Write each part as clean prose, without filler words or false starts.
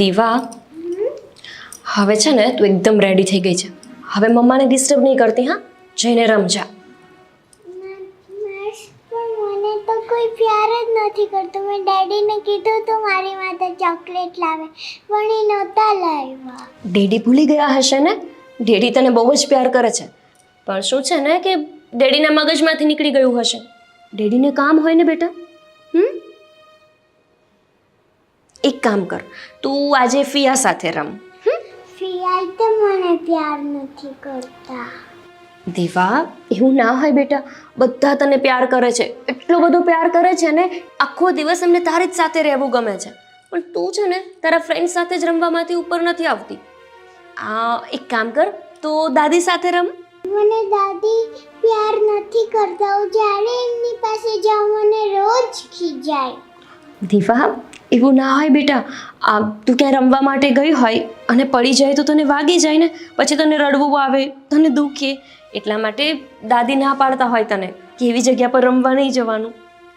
દીવા, હવે છે ને તું એકદમ રેડી થઈ ગઈ છે. હવે મમ્માને ડિસ્ટર્બ નહીં કરતી. હા, જઈને રમજા. પણ મને તો કોઈ પ્યાર જ નથી કરતો. મેં ડેડીને કીધું તો મારી માટે ચોકલેટ લાવે, પણ એ નહોતા લાવ્યા. ડેડી ભૂલી ગયા હશે ને. ડેડી તને બહુ જ પ્યાર કરે છે, પણ શું છે ને કે ડેડીના મગજમાંથી નીકળી ગયું હશે. ડેડીને કામ હોય ને બેટા. એક કામ કર, તું આજે ફિયા સાથે રમ. ફિયાય તો મને પ્યાર નથી કરતા. દીવા, એવું ના હોય બેટા. બધા તને પ્યાર કરે છે, એટલો બધો પ્યાર કરે છે ને, આખો દિવસ એમને તારી જ સાથે રહેવું ગમે છે. પણ તું છે ને તારા ફ્રેન્ડ સાથે જ રમવામાંથી ઉપર નથી આવતી. એક કામ કર, તો દાદી સાથે રમ. મને દાદી પ્યાર નથી કરતા. હું જ્યારે એમની પાસે જાઉં મને રોજ ખીજાય. દીવા, એવું ના હોય બેટા. તું ક્યાં રમવા માટે ગઈ હોય અને પડી જાય તો તને વાગી જાય ને, પછી તને રડવું આવે, તને દુખે. એટલા માટે દાદી ના પાડતા હોય તને કે એવી જગ્યા પર રમવા નહીં જવાનું.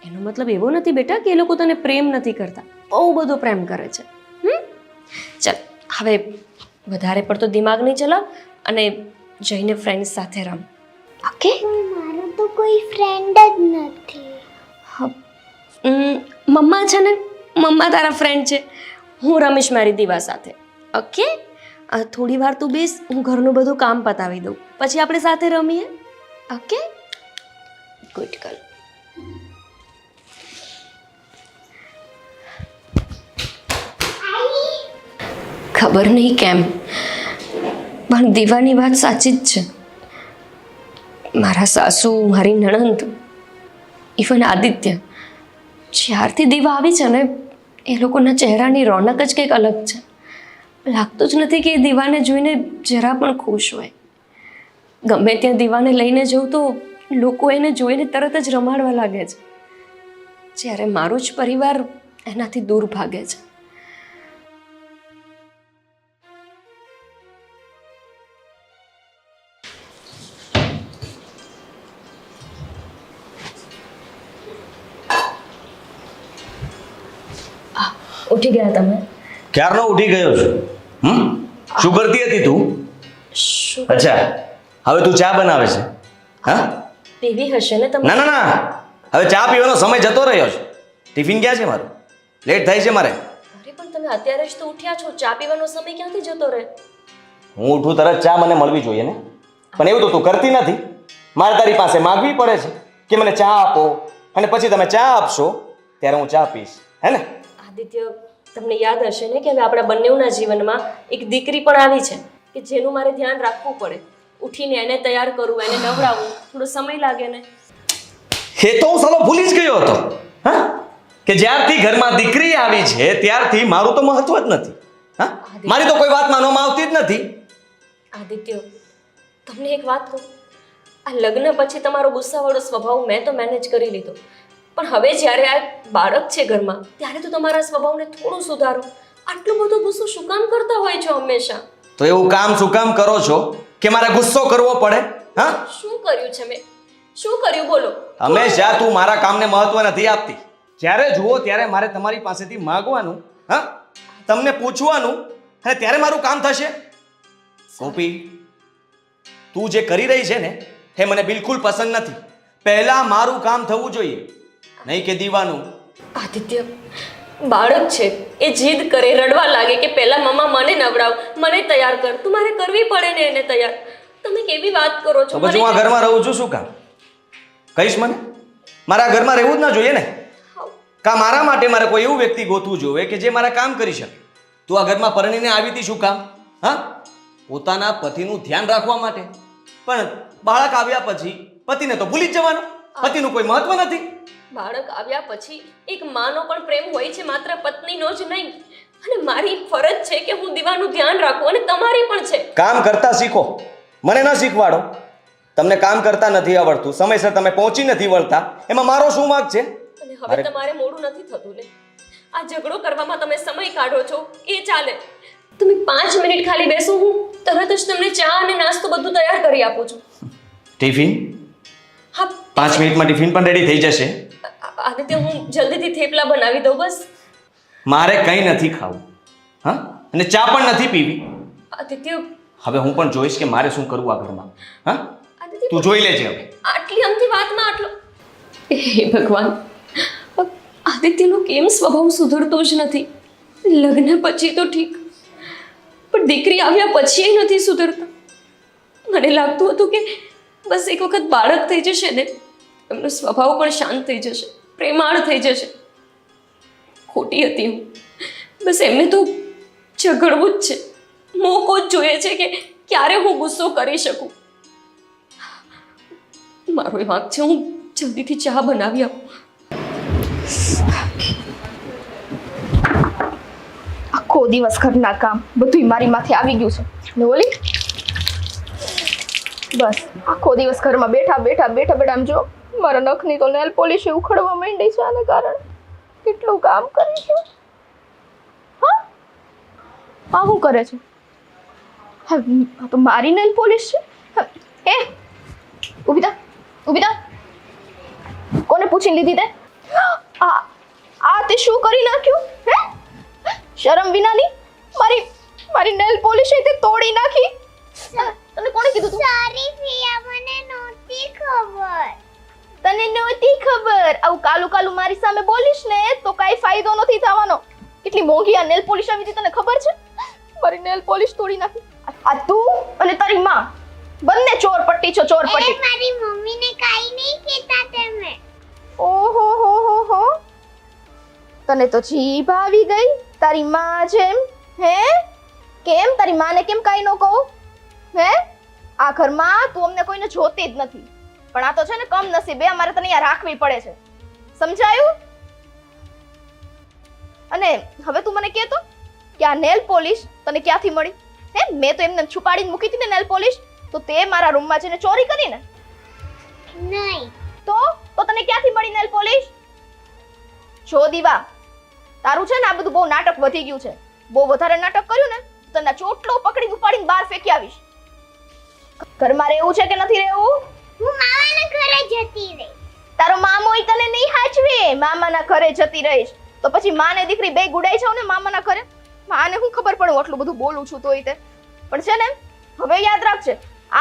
એનો મતલબ એવો નથી બેટા કે એ લોકો તને પ્રેમ નથી કરતા. બહુ બધો પ્રેમ કરે છે. ચાલ, હવે વધારે પડતો દિમાગ નહીં ચલાવ અને જઈને ફ્રેન્ડ્સ સાથે રમ. ઓકે? પણ મારો તો કોઈ ફ્રેન્ડ જ નથી. મમ્મા છે ને, મમ્મા તારા ફ્રેન્ડ છે. હું રમીશ મારી દીવા સાથે. ઓકે? થોડી વાર તું બેસ, હું ઘરનું બધું કામ પતાવી દઉં, પછી આપણે સાથે રમીએ. ઓકે? Good girl. ખબર નહીં કેમ, પણ દીવાની વાત સાચી જ છે. મારા સાસુ, મારી નણંદ, ઇવન આદિત્ય, જ્યારથી દીવા આવી છે ને એ લોકોના ચહેરાની રોનક જ કંઈક અલગ છે. લાગતું જ નથી કે એ દીવાને જોઈને જરા પણ ખુશ હોય. ગમે ત્યાં દીવાને લઈને જવું તો લોકો એને જોઈને તરત જ રમાડવા લાગે છે, જ્યારે મારો જ પરિવાર એનાથી દૂર ભાગે છે. ઉઠી ગયા તમે? ક્યારનો ઉઠી ગયો છું. શું કરતી હતી તું? શું અચ્છા, હવે તું ચા બનાવે છે? હા, પીવી હશે ને તમે? ના ના ના, હવે ચા પીવાનો સમય જતો રહ્યો છે. ટિફિન ક્યાં છે મારું? લેટ થાય છે મારે. અરે પણ તમે અત્યારે જ તો ઉઠ્યા છો, ચા પીવાનો સમય ક્યાંથી જતો રહે? હું ઉઠું તરત ચા મને મળવી જોઈએ ને, પણ એવું તો તું કરતી નથી. મારે તારી પાસે માગવી પડે છે કે મને ચા આપો, અને પછી તમે ચા આપશો ત્યારે હું ચા પીશ, હે ને? આદિત્ય, તમને યાદ હશે ને કે હવે આપણા બંનેના જીવનમાં એક દીકરી પણ આવી છે કે જેનું મારે ધ્યાન રાખવું પડે. ઉઠીને એને તૈયાર કરવું, એને નવડાવવું, થોડો સમય લાગે ને. એ તો હું સાલો ભૂલી જ ગયો હતો. હા, કે જ્યારથી ઘરમાં દીકરી આવી છે ત્યારથી મારું તો મહત્વ જ નથી. હા, મારી તો કોઈ વાત માનવામાં આવતી જ નથી. આદિત્ય, તમને એક વાત કહું, આ લગ્ન પછી તમારો ગુસ્સાવાળો સ્વભાવ મેં તો મેનેજ કરી લીધો, પણ હવે જ્યારે આ બાળક છે ઘરમાં ત્યારે તો તમારા સ્વભાવને થોડું સુધારો. આટલો બધો ગુસ્સો શું કામ કરતા હોય છો હંમેશા? તો એવું કામ શું કામ કરો છો કે મારે ગુસ્સો કરવો પડે? હા, શું કર્યું છે મેં? શું કર્યું બોલો? હંમેશા તું મારા કામને મહત્વ નથી આપતી. જ્યારે જુઓ ત્યારે મારે તમારી પાસેથી માંગવાનું, હા, તમને પૂછવાનું, અને ત્યારે મારું કામ થશે. ગોપી, તું જે કરી રહી છે ને એ મને બિલકુલ પસંદ નથી. પહેલા મારું કામ થવું જોઈએ, નહીં કે દીવાનું. આદિત્ય, બાળક છે, એ જીદ કરે, રડવા લાગે કે પહેલા મમ્મા મને નવડાવ, મને તૈયાર કર. તું મારે કરવી પડે ને એને તૈયાર. તમે કેવી વાત કરો છો? તો પછી હું આ ઘરમાં રહું છું શું કામ? કહીશ મને? મારા ઘરમાં રહેવું જ ના જોઈએ ને? કા મારા માટે મારે કોઈ એવું વ્યક્તિ ગોતવું જોઈએ કે જે મારા કામ કરી શકે? તું આ ઘરમાં પરણીને આવી હતી શું કામ? હા, પોતાના પતિનું ધ્યાન રાખવા માટે. પણ બાળક આવ્યા પછી પતિને તો ભૂલી જ જવાનું. પતિનું કોઈ મહત્વ નથી. બાળક આવ્યા પછી એક માનો પણ પ્રેમ હોય છે, માત્ર પત્નીનો જ નહીં. અને મારી ફરજ છે કે હું દીવાનું ધ્યાન રાખું, અને તમારી પણ છે. કામ કરતા શીખો, મને ન શીખવાડો. તમને કામ કરતા નથી આવડતું, સમયસર તમે પહોંચી નથી વળતા, એમાં મારો શું વાંક છે? અને હવે તમારે મોડું નથી થતું ને? આ ઝઘડો કરવામાં તમે સમય કાઢો છો એ ચાલે. તમે 5 મિનિટ ખાલી બેસો, હું તરત જ તમને ચા અને નાસ્તો બધું તૈયાર કરી આપું છું. ટિફિન? હા, 5 મિનિટમાં ટિફિન પણ રેડી થઈ જશે. આદિત્ય, હું જલ્દીથી થેપલા બનાવી દઉં બસ. મારે કંઈ નથી ખાવું. હા, અને ચા પણ નથી પીવી. આદિત્ય, હવે હું પણ જોઈશ કે મારે શું કરવું આ ઘરમાં. હા, આદિત્ય, તું જોઈ લેજે હવે. આટલી અમથી વાતમાં આટલો. હે ભગવાન, આદિત્યનો કેમ સ્વભાવ સુધરતો જ નથી? લગ્ન પછી તો ઠીક, પણ દીકરી આવ્યા પછી નથી સુધરતા. મને લાગતું હતું કે બસ એક વખત બાળક થઈ જશે ને, એમનો સ્વભાવ પણ શાંત થઈ જશે, પ્રેમાળ થઈ જશે. ખોટી હતી હું. બસ એમને તો ઝઘડવું જ છે, મોકો જ જોઈએ છે કે ક્યારે હું ગુસ્સો કરી શકું. મારો એ વાંક છે, હું જલ્દીથી ચા બનાવી આપું. આખો દિવસ ઘરના કામ બધું મારી માથે આવી ગયું છે ને ઓલી બસ આખો દિવસ ઘરમાં બેઠા બેઠા બેઠા બેઠા આમ જો મારા નખની તો નેલ પોલિશ ઉખડવા માંડી છે આને કારણે કેટલું કામ કરી છે. હા આ શું કરે છે? હા આ તો મારી નેલ પોલિશ છે. એ ઊભી થા કોને પૂછીને લીધી તે? આ તે શું કરી નાખ્યું? હે શરમ વિનાની મારી નેલ પોલિશ તે તોડી નાખી. તને કોણે કીધું તું? સોરી પિયા, મને નહોતી ખબર. તને નહોતી ખબર? આવું કાલું કાલું મારી સામે બોલીશ ને તો કાઈ ફાયદો નથી થવાનો. કેટલી મોંઘી આ નેલ પોલિશ આવી હતી તને ખબર છે? મારી નેલ પોલિશ તોડી નાખી. આ તું અને તારી માં બંને ચોરપટ્ટી છો, ચોરપટ્ટી. મારી મમ્મીને કાઈ નહીં કહેતા તમે. ઓહો હો તને તો જીભ આવી ગઈ તારી માં જેમ. હે કેમ તારી માને કેમ કાઈ ન કહું? હે આ ઘરમાં તું અમને કોઈને જોતી જ નથી, પણ આ તો છે ને કમ નસીબે અમારે તને અહીંયા રાખવી પડે છે. સમજાયું? અને હવે તું મને કહેતો કે આ નેલ પોલિશ તને ક્યાંથી મળી? હે મેં તો એમને છુપાડીને મૂકી હતી ને નેલ પોલિશ, તો તે મારા રૂમમાં જઈને ચોરી કરી ને? નહીં. તો તને ક્યાંથી મળી નેલ પોલિશ? જો દીવા તારું છે ને આ બધું બહુ નાટક વધી ગયું છે. બહુ વધારે નાટક કર્યું ને તો તને ચોટલો પકડીને ઉપાડીને બહાર ફેંકી આવીશ. ઘરમાં રહેવું છે કે નથી રહેવું? હું મામાના ઘરે જતી રહી. તારો મામો ઈ તને નહીં હાચવે. મામાના ઘરે જતી રહીશ તો પછી માને દીકરી બે ગુડાઈ જાવ ને મામાના ઘરે. માને શું ખબર પડે હું આટલું બધું બોલું છું તોય તે. પણ છે ને હવે યાદ રાખજે,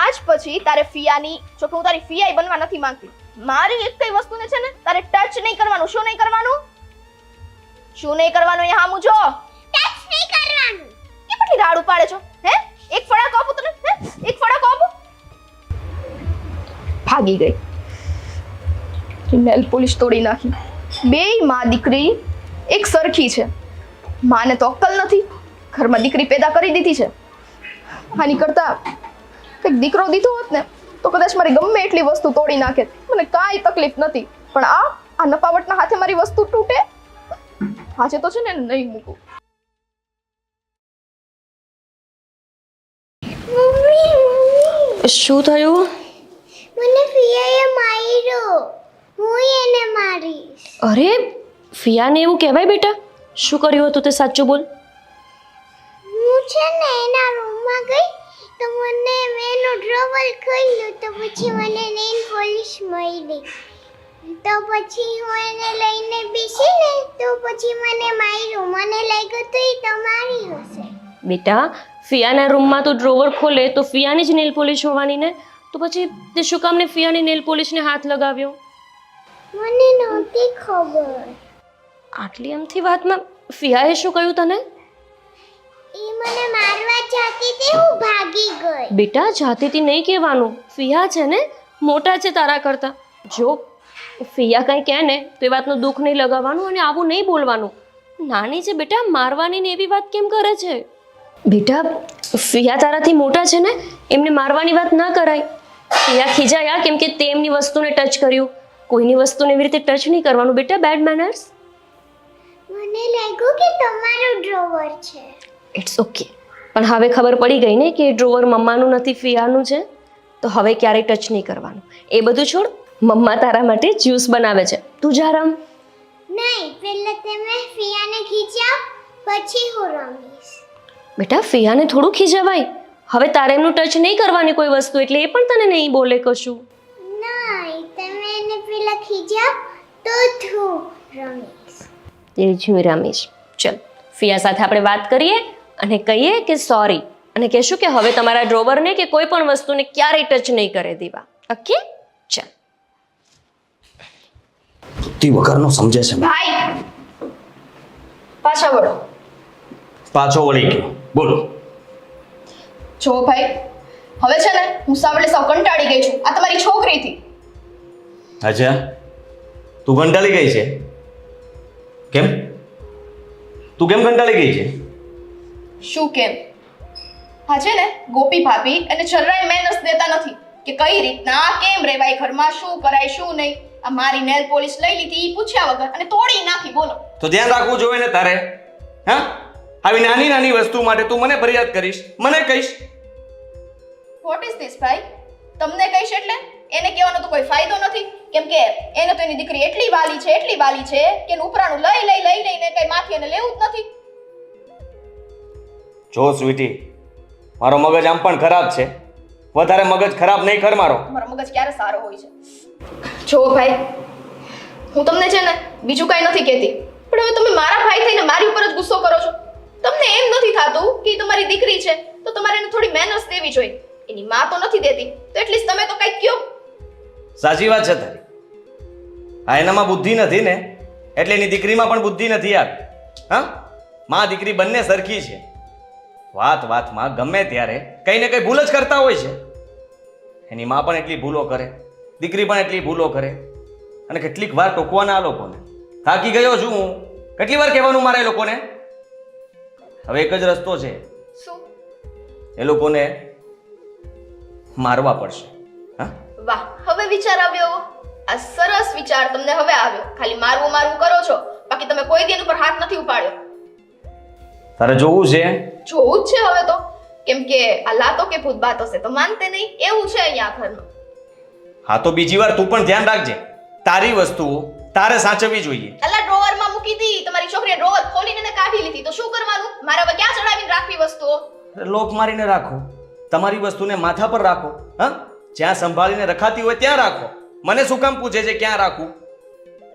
આજ પછી તારે ફિયાની, જો કે હું તારી ફિયાઈ બનવા નથી માંગતી, મારી એક કઈ વસ્તુને છે ને તારે ટચ નહીં કરવાનું. શું નહીં કરવાનું? શું નહીં કરવાનું? અહીંયા હામું જો. ટચ નહીં કરવાનું. કે કેટલી રાડ ઉપાડે છો? હે એક ફડાકો આપું તને? હે એક ફડાકો આપું? ભાગી ગઈ. નેલ પોલિશ તોડી નાખી. બેય માં દીકરી એક સરખી છે. માને તો અક્કલ નથી, ઘરમાં દીકરી પેદા કરી દીધી છે. આની કરતા કંઈક દીકરો દીધો હોત ને તો કદાચ મારી ગમે એટલી વસ્તુ તોડી નાખે, મને કાંઈ તકલીફ નથી. પણ આ નપાવટના હાથે મારી વસ્તુ તૂટે, આજે તો છે ને નહીં મૂકું. શું થયું? મને ફિયાએ માર્યો. હું એને મારીશ. અરે ફિયાને એવું કહેવાય બેટા? શું કર્યું હતું તે સાચું બોલ. હું છે ને એના રૂમમાં ગઈ તો મને એનો ડ્રોવર ખોલ્યું તો પછી મને નેલ પોલિશ મળી. તો પછી હું એને લઈને બેસી ને તો પછી મને માર્યું. મને લાગ્યું તો એ તમારી હશે. બેટા ફિયાના રૂમમાં તો ડ્રોવર ખોલે તો ફિયાની જ નેલ પોલિશ હોવાની ને, તો પછી તે શું કામને ફિયાની નેલ પોલિશને હાથ લગાવ્યો? મને નહોતી ખબર. આટલી અમથી વાતમાં ફિયાએ શું કહ્યું તને? એ મને મારવા ચાહતી હતી, હું ભાગી ગઈ. બેટા જાતિથી નહીં કહેવાનું, ફિયા છે ને મોટા છે તારા કરતા. જો ફિયા કંઈ કહે ને તો એ વાતનું દુઃખ નહીં લગાવવાનું અને આવું નહીં બોલવાનું. નાની છે બેટા, મારવાની ને એવી વાત કેમ કરે છે? બેટા ફિયા તારાથી મોટા છે ને, એમને મારવાની વાત ના કરાય. ફિયા ખીજાયા કેમ કે તે એમની વસ્તુને ટચ કર્યું. કોઈની વસ્તુને એવી રીતે ટચ નહીં કરવાનું બેટા, બેડ મેનર્સ. મને લાગ્યું કે તમારું ડ્રોવર છે. It's okay. પણ હવે ખબર પડી ગઈ ને કે ડ્રોવર મમ્માનું નથી ફિયાનું છે, તો હવે ક્યારેય ટચ નહીં કરવાનું. એ બધું છોડ, મમ્મા તારા માટે જ્યુસ બનાવે છે, તું જા રમ. નહીં, પહેલા તમે ફિયાને ખીચાવ પછી હું રમીશ. બેટા ફિયાને થોડું ખીજાવાય. હવે તારે એમનું ટચ નહીં કરવાની કોઈ વસ્તુ, એટલે એ પણ તને નહીં બોલે કશું. નહીં, તમે એને પહેલા ખીજાવ તો હું રમીશ. એ જ હું રમીશ. ચલ ફિયા સાથે આપણે વાત કરીએ અને કહીએ કે સોરી અને કહેશું કે હવે તમારા ડ્રોવરને કે કોઈ પણ વસ્તુને ક્યારેય ટચ નહીં કરે દીવા. ઓકે ચાલ. બુદ્ધિ વગરનો સમજે છે. ભાઈ પાછા વળો. પાછો વળી ગયો. બોલો. જો ભાઈ હવે છે ને હું સાવડે સાવ કંટાળી ગઈ છું આ તમારી છોકરીથી. અચ્છા, તું કંટાળી ગઈ છે? કેમ? તું કેમ કંટાળી ગઈ છે? શું કેમ? હા છે ને ગોપી ભાભી એને જરાય મેનર્સ દેતા નથી કે કઈ રીતના કેમ રહેવાય ઘરમાં, શું કરાય શું નહીં. આ મારી નેલ પોલિશ લઈ લીધી ઈ પૂછ્યા વગર અને તોડી નાખી. બોલો. તો ધ્યાન રાખવું જોઈએ ને તારે. હા, આવી નાની નાની વસ્તુ માટે તું મને ફરિયાદ કરીશ, મને કહીશ. વોટ ઇઝ ધીસ ભાઈ? તમને કહીશ એટલે એને કહેવાનો તો કોઈ ફાયદો નથી, કેમ કે એને તો એની દીકરી એટલી વાલી છે કે એનું ઉપરાણું લઈને કઈ માથે એને લેવું જ નથી. જો સ્વીટી, મારો મગજ આમ પણ ખરાબ છે, વધારે મગજ ખરાબ નહીં કર મારો. મારો મગજ ક્યારે સારો હોય છે? જો ભાઈ હું તમને છે ને બીજું કાંઈ નથી કહેતી, પણ હવે તમે મારા ભાઈ થઈને મારી ઉપર જ ગુસ્સો કરો છો. તમને એમ નથી થતું કે ઈ તમારી દીકરી છે તો તમારે એને થોડી મેનર્સ દેવી જોઈએ. એની માં તો નથી દેતી તો એટલીસ્ટ તમે તો કંઈક કહો. સાચી વાત છે તારી. આ એનામાં બુદ્ધિ નથી ને એટલે એની દીકરીમાં પણ બુદ્ધિ નથી આવી. હા, માં દીકરી બંને સરખી છે. વાતમાં ગમે ત્યારે કંઈ ને કંઈ ભૂલ જ કરતા હોય છે. એની માં પણ એટલી ભૂલો કરે, દીકરી પણ એટલી ભૂલો કરે, અને કેટલીક વાર ટોકવાના આ લોકોને. થાકી ગયો છું હું. કેટલી વાર કહેવાનું મારે એ લોકોને? હવે એક જ રસ્તો છે, શું? એ લોકોને મારવા પડશે. હા, વાહ, હવે વિચાર આવ્યો. આ સરસ વિચાર તમને હવે આવ્યો. ખાલી મારવું કરો છો, બાકી તમે કોઈ દી એની ઉપર હાથ નથી ઉપાડ્યો. તારે જોવું છે? જોવું જ છે હવે તો, કેમ કે આ લાતો કે ભૂત બાતો છે તો માનતે નહીં એવું છે અહીંયા ઘરમાં. હા, તો બીજી વાર તું પણ ધ્યાન રાખજે. તારી વસ્તુઓ તારે સાચવવી જોઈએ. અલા ડ્રોવરમાં મૂકી દી. તમારી છોકરીએ ડ્રોવર ખોલીને એને કાઢી લીધી તો શું કરવાનું? મારે હવે ક્યાં ચડાવીને રાખવી વસ્તુઓ? લોક મારીને રાખો. તમારી વસ્તુને માથા પર રાખો. હા, જ્યાં સંભાળીને રખાતી હોય ત્યાં રાખો. મને શું કામ પૂછે છે ક્યાં રાખું?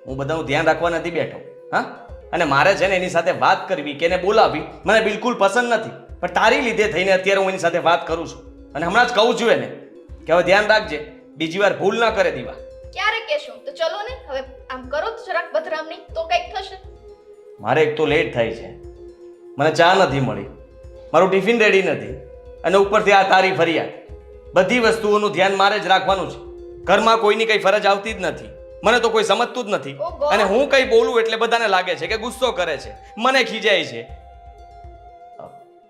હું બધાનું ધ્યાન રાખવા નથી બેઠો. હા, અને મારે છે ને એની સાથે વાત કરવી કે એને બોલાવવી મને બિલકુલ પસંદ નથી, પણ તારી લીધે થઈને અત્યારે હું એની સાથે વાત કરું છું. અને હમણાં જ કહું છું એને કે હવે ધ્યાન રાખજે, બીજી વાર ભૂલ ના કરે દીવા. ક્યારે કહેશું? તો ચલો ને હવે આમ કરો તો જરાક બદરામણી તો કંઈક થશે. મારે એક તો લેટ થાય છે, મને ચા નથી મળી, મારું ટિફિન રેડી નથી, અને ઉપરથી આ તારી ફરિયાદ. બધી વસ્તુઓનું ધ્યાન મારે જ રાખવાનું છે. ઘરમાં કોઈની કઈ ફરજ આવતી જ નથી. મને તો કોઈ સમજતું જ નથી, અને હું કઈ બોલું એટલે બધાને લાગે છે કે ગુસ્સો કરે છે, મને ખીજાય છે.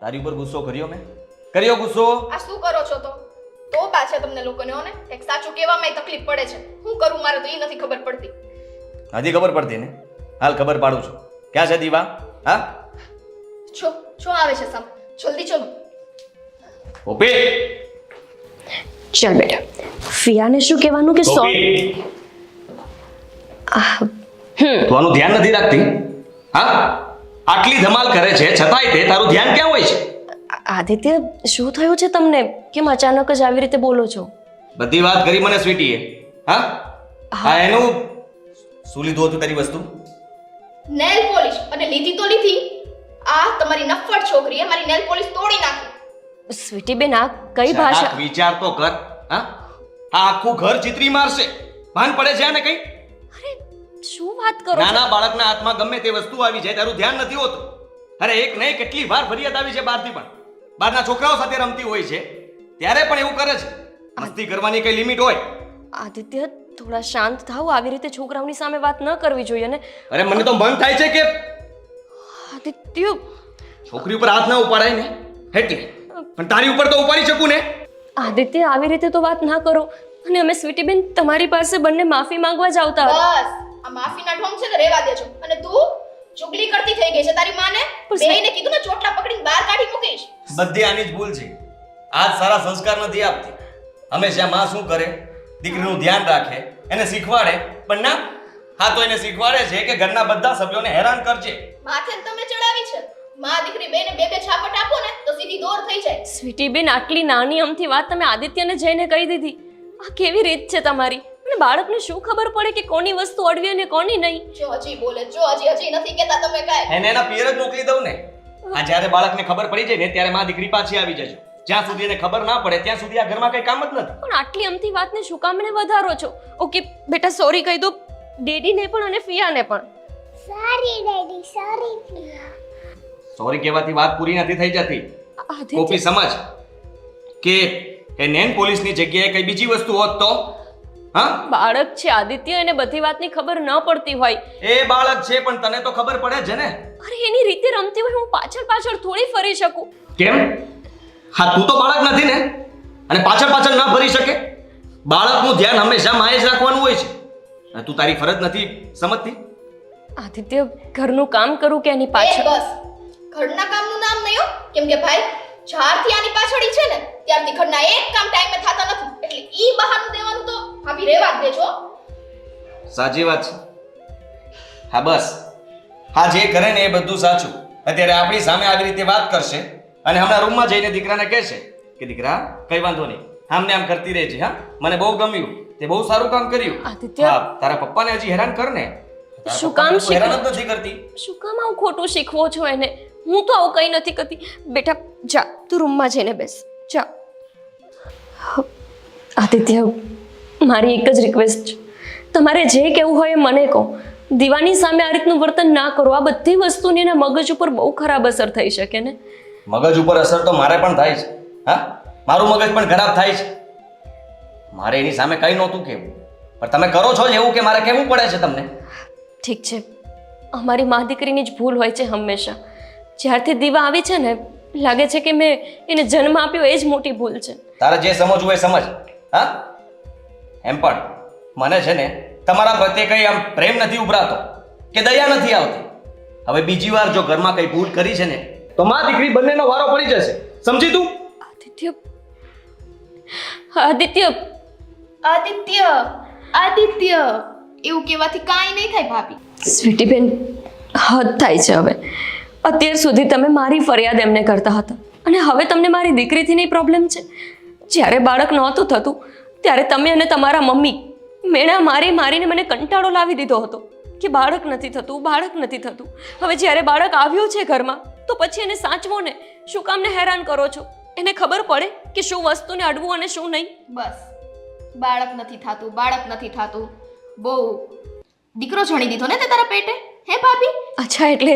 તારી ઉપર ગુસ્સો કર્યો મેં? કર્યો ગુસ્સો? આ શું કરો છો તો પાછા તમને લોકોને હો ને એક સાચું કહેવામાં તકલીફ પડે છે. શું કરું મારે તો એ નથી ખબર પડતી. નથી ખબર પડતી ને? હાલ ખબર પાડું છું. ક્યાં છે દીવા? હા, છો આવે છે સામે. જલ્દી ચલો. ઓપી, ચાલ બેટા. ફિયાને શું કહેવાનું કે સોરી? તું આનું ધ્યાન નથી રાખતી? હા, આટલી ધમાલ કરે છે છતાંય તે તારું ધ્યાન ક્યાં હોય છે? આદિત્ય, શું થયું છે તમને? કેમ અચાનક જ આવી રીતે બોલો છો? બધી વાત કરી મને સ્વીટીએ. હા, હા, એનું શું લીધું હતું તારી વસ્તુ? Nail polish. અને લીધી તો લીધી. આ તમારી નફ્ફટ છોકરીએ મારી નેલ પોલિશ તોડી નાખી. સ્વીટી બેન, આ કઈ ભાષા? વિચાર તો કર. હા, આ આખું ઘર ચિત્રી મારશે. ભાન પડે છે આને કઈ? અરે શું વાત કરો છો? નાના બાળકના હાથમાં ગમે તે વસ્તુ આવી જાય તારું ધ્યાન નથી હોતું. અરે એક નહીં કેટલી વાર ફરિયાદ આવી છે બહારથી પણ. બહારના છોકરાઓ સાથે રમતી હોય છે ત્યારે પણ એવું કરે છે. મસ્તી કરવાની કઈ લિમિટ હોય? આદિત્ય, થોડા શાંત થાઓ. આવી રીતે છોકરાઓની સામે વાત ન કરવી જોઈએ ને. અરે મને તો મન થાય છે કે આદિત્ય, છોકરી ઉપર હાથ ના ઉપાડાય ને એટલે, પણ તારી ઉપર તો ઉપાડી શકું ને. આદિત્ય, આવી રીતે તો વાત ના કરો. અને અમે સ્વીટી બેન તમારી પાસે બંને માફી માંગવા જ આવતા હતા. બસ આ માફીના ઢોંગ છે ને રેવા દેજો. અને તું ચુગલી કરતી થઈ ગઈ છે તારી માને. બેયને કીધું ને ચોટલા પકડીને બહાર કાઢી મૂકીશ. બધી આની જ ભૂલ છે. આજ સારા સંસ્કાર નથી આપતી. હંમેશા માં શું કરે? દીકરીનું ધ્યાન રાખે, એને શીખવાડે, પણ ના, હા તો એને શીખવાડે છે કે ઘરના બધા સભ્યોને હેરાન કરજે. માથે તમે ચડાવી છે. માં દીકરી બેને બે છાપટ આપો ને તો સીધી દોર થઈ જાય. સ્વીટી બેન, આટલી નાની અમથી વાત તમે આદિત્યને જઈને કહી દીધી. આ કેવી રીત છે તમારી? અને બાળકને શું ખબર પડે કે કોની વસ્તુ અડવી અને કોની નહીં? જો હજી બોલે, જો હજી નથી કહેતા તમે કાંઈ. એને એના પિયર જ મોકલી દઉં ને. આ જ્યારે બાળકને ખબર પડી જાય ને ત્યારે માં દીકરી પાછી આવી જશે. જ્યાં સુધી એને ખબર ના પડે ત્યાં સુધી આ ઘરમાં કઈ કામ જ નથી. પણ આટલી અમથી વાતને શું કામ મને વધારો છો? ઓકે બેટા સોરી કહી દો ડેડીને પણ અને ફિયાને પણ. સોરી ડેડી, સોરી પિયા. સોરી કહેવાથી વાત પૂરી નથી થઈ જતી. આદિત્ય કોપી સમજ કે એ નેન પોલીસની જગ્યાએ કઈ બીજી વસ્તુ હોત તો હા બાળક છે આદિત્ય, એને બધી વાતની ખબર ન પડતી હોય. એ બાળક છે પણ તને તો ખબર પડે છે ને. અરે એની રીતે રમતી હોય, હું પાછળ પાછળ થોડી ફરી શકું. કેમ? હા તું તો બાળક નથી ને અને પાછળ પાછળ ના ફરી શકે. બાળકનું ધ્યાન હંમેશા માએ જ રાખવાનું હોય છે. અને તું તારી ફરજ નથી સમજતી. આદિત્ય ઘરનું કામ કરું કે એની એ પાછળ? બસ ઘરના કામનું નામ નહીં હો. કેમ કે ભાઈ જ્યારથી આની પાછળ છે ને ત્યારથી ઘરના એક કામ ટાઈમે થતા નથી. એટલે ઈ બહાનું દેવાનું તો ભાભી રેવા જ દેજો. સાચી વાત છે. હા બસ હા જે કરે ને એ બધું સાચું. અત્યારે આપણી સામે આવી રીતે વાત કરશે અને હમણાં રૂમમાં જઈને દીકરાને કહેશે કે દીકરા કઈ વાંધો નહીં, આમને આમ કરતી રહેજે. હા મને બહુ ગમ્યું, તે બહુ સારું કામ કર્યું. આદિત્ય. હા તારા પપ્પાને હજી હેરાન કર ને. તારા શું કામ પપ્પાને તું હેરાન જ શીખવું? નથી કરતી. શું કામ આવું ખોટું શીખવો છો એને? હું તો આવું કંઈ નથી કરતી. બેટા જા તું રૂમમાં જઈને બેસ, જા. આદિત્ય મારી એક જ રિક્વેસ્ટ છે, તમારે જે કહેવું હોય એ મને કહો. દીવાની સામે આ રીતનું વર્તન ના કરો. આ બધી વસ્તુની એના મગજ ઉપર બહુ ખરાબ અસર થઈ શકે ને. મગજ ઉપર અસર તો મારે પણ થાય છે. હા મારું મગજ પણ ખરાબ થાય છે. મારે એની સામે કઈ નહોતું કહેવું પણ તમે કરો છો જ એવું કે મારે કહેવું પડે છે તમને. ઠીક છે, અમારી મા દીકરીની જ ભૂલ હોય છે હંમેશા. જ્યારથી દીવા આવી છે ને લાગે છે કે મેં એને જન્મ આપ્યો એ જ મોટી ભૂલ છે. તારે જે સમજવું એ સમજ. હા એમ પણ મને છે ને તમારા પ્રત્યે કઈ આમ પ્રેમ નથી ઉભરાતો કે દયા નથી આવતી. હવે બીજી વાર જો ઘરમાં કઈ ભૂલ કરી છે ને તો માં દીકરી બંનેનો વારો પડી જશે. સમજી તું? આદિત્ય આદિત્ય આદિત્ય આદિત્ય એવું કહેવાથી કાંઈ નહીં થાય ભાભી. સ્વીટી બેન હદ થાય છે હવે. અત્યાર સુધી તમે મારી ફરિયાદ એમને કરતા હતા અને હવે તમને મારી દીકરીથી નહીં પ્રોબ્લેમ છે. જ્યારે બાળક નહોતું થતું ત્યારે તમે અને તમારા મમ્મી મેણા મારી મારીને મને કંટાળો લાવી દીધો હતો કે બાળક નથી થતું, બાળક નથી થતું. હવે જ્યારે બાળક આવ્યું છે ઘરમાં તો પછી એને સાચવો ને. શું કામને હેરાન કરો છો? એને ખબર પડે કે શું વસ્તુને અડવું અને શું નહીં. બસ બાળક નથી થાતું, બાળક નથી થાતું. બહુ દીકરો જણી દીધો ને તે તારા પેટે, હે ભાભી? અચ્છા એટલે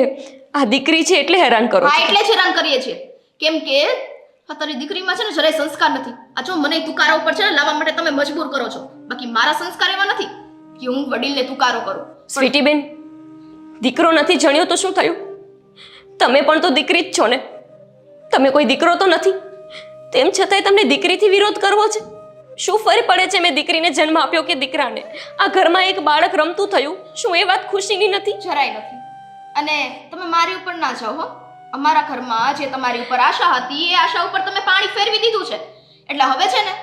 આ દીકરી છે એટલે હેરાન કરો હા છો? એટલે જ હેરાન કરીએ છીએ. કેમ કે આ તારી દીકરીમાં છે ને જરાય સંસ્કાર નથી. આ જો મને તુકારા ઉપર છે ને લાવવા માટે તમે મજબૂર કરો છો. બાકી મારા સંસ્કાર એવા નથી કે હું વડીલને તુકારો કરું. સ્વીટી બેન દીકરો નથી જણ્યો તો શું થયું? તમે પણ તો દીકરી જ છો ને. તમે કોઈ દીકરો તો નથી, તેમ છતાંય તમને દીકરીથી વિરોધ કરવો છે. શું ફરક પડે છે મેં દીકરીને જન્મ આપ્યો કે દીકરાને? આ ઘરમાં એક બાળક રમતું થયું, શું એ વાત ખુશીની નથી? જરાય નથી. અને તમે મારી ઉપર ના જાઓ હો. અમારા ઘરમાં જે તમારી ઉપર આશા હતી એ આશા ઉપર તમે પાણી ફેરવી દીધું છે. એટલે હવે છે ને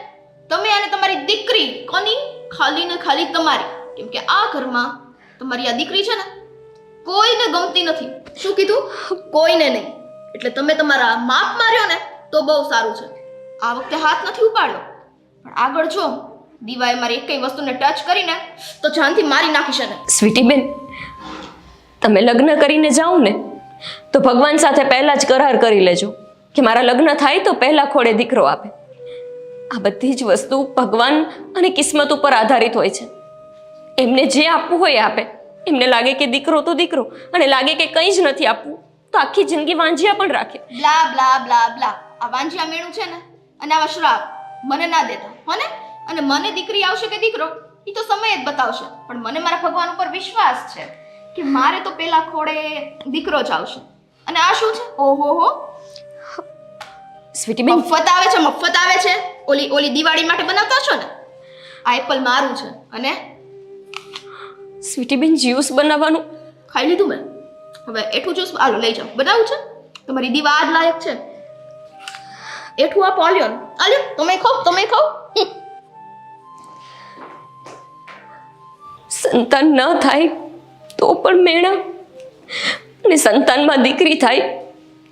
તમે અને તમારી દીકરી કોની? ખાલી ને ખાલી તમારી. કેમ કે આ ઘરમાં તમારી આ દીકરી છે ને કોઈને ગમતી નથી. શું કીધું? કોઈને નહીં. એટલે તમે તમારા માપ માર્યો ને તો બહુ સારું છે. આ વખતે હાથ નથી ઉપાડ્યો પણ આગળ જો દીવાએ મારી એક કઈ વસ્તુને ટચ કરીને તો જાનથી મારી નાખીશ ને. સ્વીટી બેન તમે લગ્ન કરીને જાઓ ને તો ભગવાન સાથે પહેલા જ કરાર કરી લેજો કે મારા લગ્ન થાય તો પહેલા ખોડે દીકરો આપે. આ બધી જ વસ્તુ ભગવાન અને કિસ્મત ઉપર આધારિત હોય છે. એમને જે આપવું હોય એ આપે. એમને લાગે કે દીકરો તો દીકરો અને લાગે કે કંઈ જ નથી આપવું તો આખી જિંદગી વાંજિયા પણ રાખે. બ્લા બ્લા બ્લા બ્લા. આ વાંજિયા મેણું છે ને અને આવા શ્રાપ મને ના દેતા હો ને. અને મને દીકરી આવશે કે દીકરો એ તો સમય જ બતાવશે. પણ મને મારા ભગવાન ઉપર વિશ્વાસ છે કે મારે તો પેલા ખોડે દીકરો જ આવશે. અને આ શું છે? ઓહો હો સ્વીટી બેન મફત આવે છે, મફત આવે છે. ઓલી દિવાળી માટે બનાવતા છો ને આ એપલ મારું છે. અને સ્વીટી બેન જ્યુસ બનાવવાનું ખાઈ લીધું મેં. હવે એઠું જ્યુસ આલો લઈ જાઓ. બનાવું છે? તમારી દીવા આજ લાયક છે. એઠું આપો. આલ્યો આલ્યો. તમે ખાઓ, તમે ખાઓ. સંતાન ન થાય તો પણ મેળા અને સંતાનમાં દીકરી થાય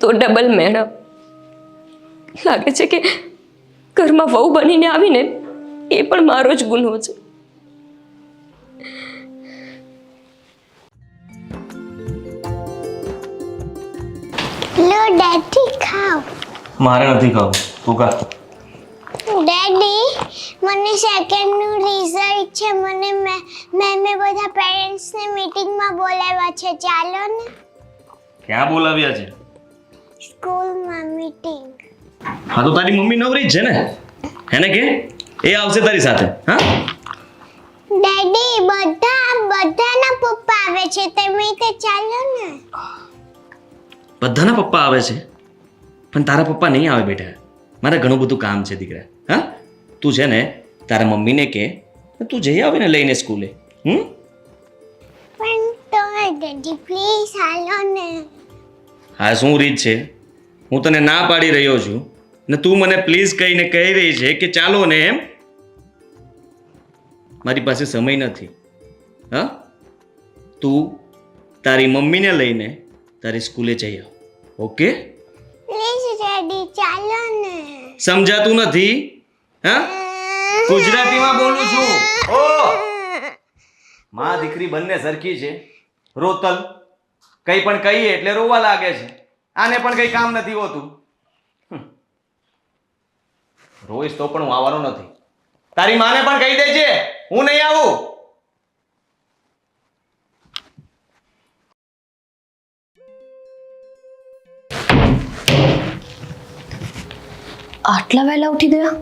તો ડબલ મેળા. લાગે છે કે ઘરમાં વહુ બનીને આવીને એ પણ મારો જ ગુનો છે. લો લો ડેડી ખાઓ. મારે નથી ખાવું, તું ખા. ડેડી મને સેકન્ડનું રિઝલ્ટ છે. મને મેમે બધા પેરેન્ટ્સને મીટિંગમાં બોલાવ્યા છે. ચાલો ને ક્યાં બોલાવ્યા છે? સ્કૂલમાં મીટિંગ. હા તો તારી મમ્મી નવરી જ છે ને, એને કે એ આવશે તારી સાથે. હા ડેડી બધાના પપ્પા આવે છે. તમે તો ચાલો ને. બધાના પપ્પા આવે છે પણ તારા પપ્પા નહીં આવે બેટા. મારે ઘણું બધું કામ છે દીકરા. હા તું છે ને તારા મમ્મીને કે તું જઈ આવે ને લઈને સ્કૂલે. પણ તો ડેડી પ્લીઝ હાલો ને. હા શું રીત છે? હું તને ના પાડી રહ્યો છું ને તું મને પ્લીઝ કહીને કહી રહી છે કે ચાલો ને એમ. મારી પાસે સમય નથી. હા તું તારી મમ્મીને લઈને તારી સ્કૂલે જઈ આવ. ઓકે પ્લીઝ ડેડી ચાલો ને. સમજાતું નથી? હા ગુજરાતીમાં બોલું છું. ઓ માં દીકરી બંને સરખી છે. રોતલ કંઈ પણ કહીએ એટલે રોવા લાગે છે. આને પણ કંઈ કામ નથી હોતું. રોઈશ તો પણ હું આવવાનો નથી. તારી માને પણ કહી દેજે હું નહીં આવું. આટલા વહેલા ઉઠી ગયા?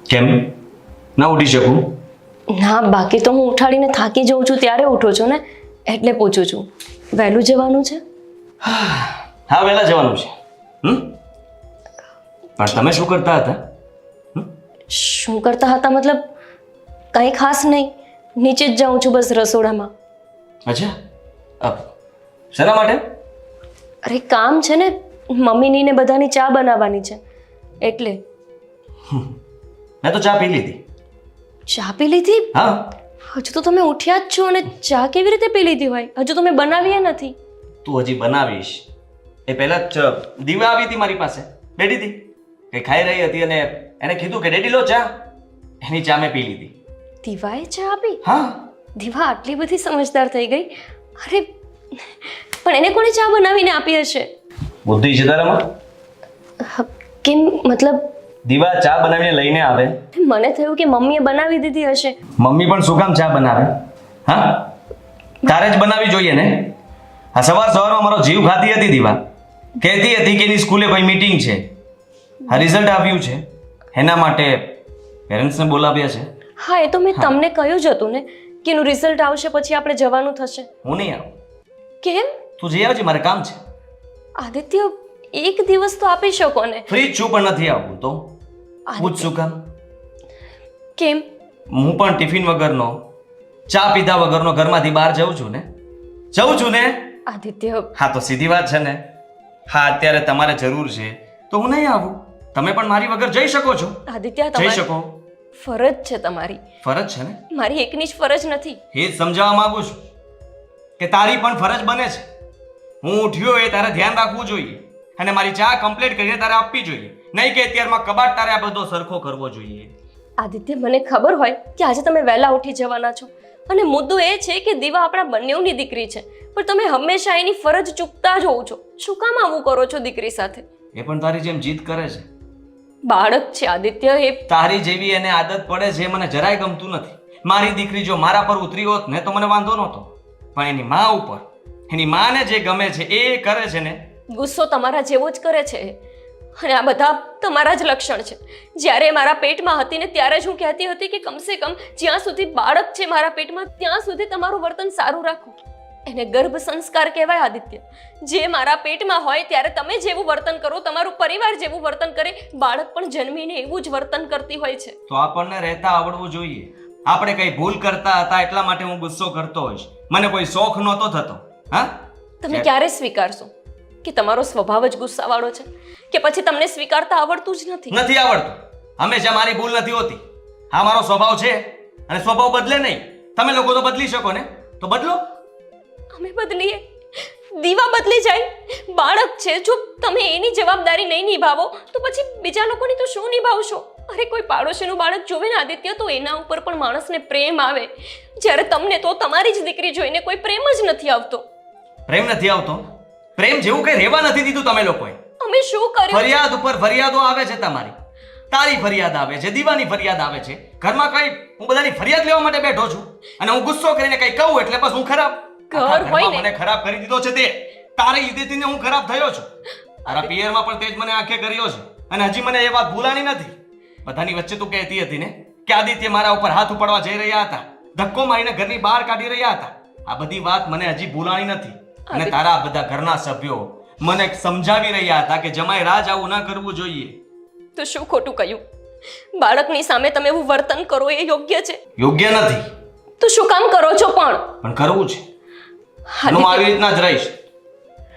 કેમ ના ઉઠી શકું? ના, બાકી તો હું ઉઠાડીને થાકી જાઉં છું ત્યારે ઉઠો છો ને, એટલે પૂછું છું. વહેલું જવાનું છે? હા વહેલા જવાનું છે. પણ તમે શું કરતા હતા? શું કરતા હતા મતલબ? કંઈ ખાસ નહીં, નીચે જ જાઉં છું બસ રસોડામાં. અચ્છા શેના માટે? અરે કામ છે ને, મમ્મીની ને બધાની ચા બનાવવાની છે એટલે. મેં તો ચા પી લીધી. ચા પી લીધી? હા. હજુ તો તમે ઉઠ્યા જ છો અને ચા કેવી રીતે પી લીધી હોય? હજુ તમે બનાવી નથી. તું હજી બનાવીશ. એ પહેલા જ દીવા આવી હતી મારી પાસે, બેઠી હતી, કંઈ ખાઈ રહી હતી અને એને કીધું કે ડેડી લો ચા. એની ચા મેં પી લીધી. દીવાએ ચા આપી? હા. દીવા આટલી બધી સમજદાર થઈ ગઈ. અરે પણ એને કોણે ચા બનાવીને આપી હશે? બુદ્ધિ છે તારામાં? કેમ મતલબ? દીવા ચા બનાવીને લઈને આવે. મને થયું કે મમ્મીએ બનાવી દીધી હશે. મમ્મી પણ શું કામ ચા બનાવે? હા તારે જ બનાવવી જોઈએ ને. આ સવારમાં મારો જીવ ખાતી હતી દીવા. કહેતી હતી કે એની સ્કૂલે કોઈ મીટિંગ છે, આ રિઝલ્ટ આવ્યું છે, એના માટે પેરેન્ટ્સને બોલાવ્યા છે. હા એ તો મેં તમને કહ્યું જ હતું ને કે એનું રિઝલ્ટ આવશે પછી આપણે જવાનું થશે. હું નહીં આવું. કેમ? તું જઈ આવજે, મારે કામ છે. આદિત્ય એક દિવસ તો આપી શકો ને. ફ્રી જ છું પણ નથી આવવું તો પૂછ શું કામ? કેમ? હું પણ ટિફિન વગરનો, ચા પીધા વગરનો ઘરમાંથી બહાર જઉં છું ને. આદિત્ય હા તો સીધી વાત છે ને. હા અત્યારે તમારે જરૂર છે તો હું નહીં આવું. તમે પણ મારી વગર જઈ શકો છો. આદિત્ય જઈ તમારી શકો. ફરજ છે તમારી. ફરજ છે ને? મારી એકની જ ફરજ નથી. એ જ સમજાવવા માંગુ છું કે તારી પણ ફરજ બને છે. હું ઉઠ્યો એ તારે ધ્યાન રાખવું જોઈએ અને મારી ચા કમ્પ્લીટ કરીને તારે આપવી જોઈએ, નહીં કે અત્યારમાં કબાટ તારે આ બધો સરખો કરવો જોઈએ. આદિત્ય મને ખબર હોય કે આજે તમે વહેલા ઉઠી જવાના છો અને મુદ્દો એ છે કે દીવા આપણા બંનેની દીકરી છે, પણ તમે હંમેશા એની ફરજ ચૂકતા જ હોવ છો. શું કામ આવું કરો છો દીકરી સાથે? એ પણ તારી જેમ જીદ કરે છે. બાળક છે આદિત્ય, એ તારી જેવી એને આદત પડે છે, મને જરાય ગમતું નથી. મારી દીકરી જો મારા પર ઉતરી હોત ને તો મને વાંધો નહોતો, પણ એની મા ઉપર, એની માને જે ગમે છે એ કરે છે ને. ગુસ્સો તમારા જેવો જ કરે છે અને આ બધા તમારા જ લક્ષણ છે. જ્યારે મારા પેટમાં હતી ને ત્યારે જ હું કહેતી હતી કે કમસે કમ જ્યાં સુધી બાળક છે મારા પેટમાં ત્યાં સુધી તમારું વર્તન સારું રાખો. એને ગર્ભ સંસ્કાર કહેવાય આદિત્ય. જે મારા પેટમાં હોય ત્યારે તમે જેવું વર્તન કરો, તમારું પરિવાર જેવું વર્તન કરે, બાળક પણ જન્મીને એવું જ વર્તન કરતી હોય છે. તો આપણને રહેતા આવડવું જોઈએ. આપણે કઈ ભૂલ કરતા હતા એટલા માટે હું ગુસ્સો કરતો હોઈશ, મને કોઈ શોખ નહોતો થતો. હા તમે ક્યારે સ્વીકારશો કે તમારો સ્વભાવ જ ગુસ્સાવાળો છે, કે પછી તમને સ્વીકારતા આવડતું જ નથી? નથી આવડતું. હંમેશા મારી ભૂલ નથી હોતી. હા મારો સ્વભાવ છે અને સ્વભાવ બદલે નહીં. તમે લોકો તો બદલી શકો ને, તો બદલો. અમે બદલીએ? દીવા બદલી જાય? બાળક છે, જો તમે એની જવાબદારી નહીં નિભાવો તો પછી બીજા લોકોની તો શું નિભાવશો? અરે કોઈ પાડોશીનું બાળક જોવે ને આદિત્ય તો એના ઉપર પણ માણસને પ્રેમ આવે, જ્યારે તમને તો તમારી જ દીકરી જોઈને કોઈ પ્રેમ જ નથી આવતો. પ્રેમ નથી આવતો? પ્રેમ જેવું કઈ રહેવા નથી દીધું તમે લોકોએ. અમે શું કર્યું? ફરિયાદ ઉપર ફરિયાદો આવે છે તમારી. તારી ફરિયાદ આવે છે, દીવાની ફરિયાદ આવે છે. ઘરમાં કઈ હું બધાની ફરિયાદ લેવા માટે બેઠો છું અને હું ગુસ્સો કરીને કઈ કહું એટલે બસ હું ખરાબ. ઘર આખા હોય ઘરમાં ને. મને ખરાબ કરી દીધો છે તે. તારી લીધેથી હું ખરાબ થયો છું. તારા પિયરમાં પણ તે જ મને આંખે કર્યો છે અને હજી મને એ વાત ભૂલાણી નથી. બધાની વચ્ચે તું કહેતી હતી ને કે આદિત્ય મારા ઉપર હાથ ઉપાડવા જઈ રહ્યા હતા, ધક્કો મારીને ઘરની બહાર કાઢી રહ્યા હતા. આ બધી વાત મને હજી ભૂલાણી નથી. અને તારા બધા ઘરના સભ્યો મને સમજાવી રહ્યા હતા કે જમાઈ રાજ આવું ના કરવું જોઈએ. તો શું ખોટું કહ્યું? બાળકની સામે તમે એવું વર્તન કરો એ યોગ્ય છે? યોગ્ય નથી તો શું કામ કરો છો પણ? પણ કરવું છે. હું આવી રીતના જ રહીશ.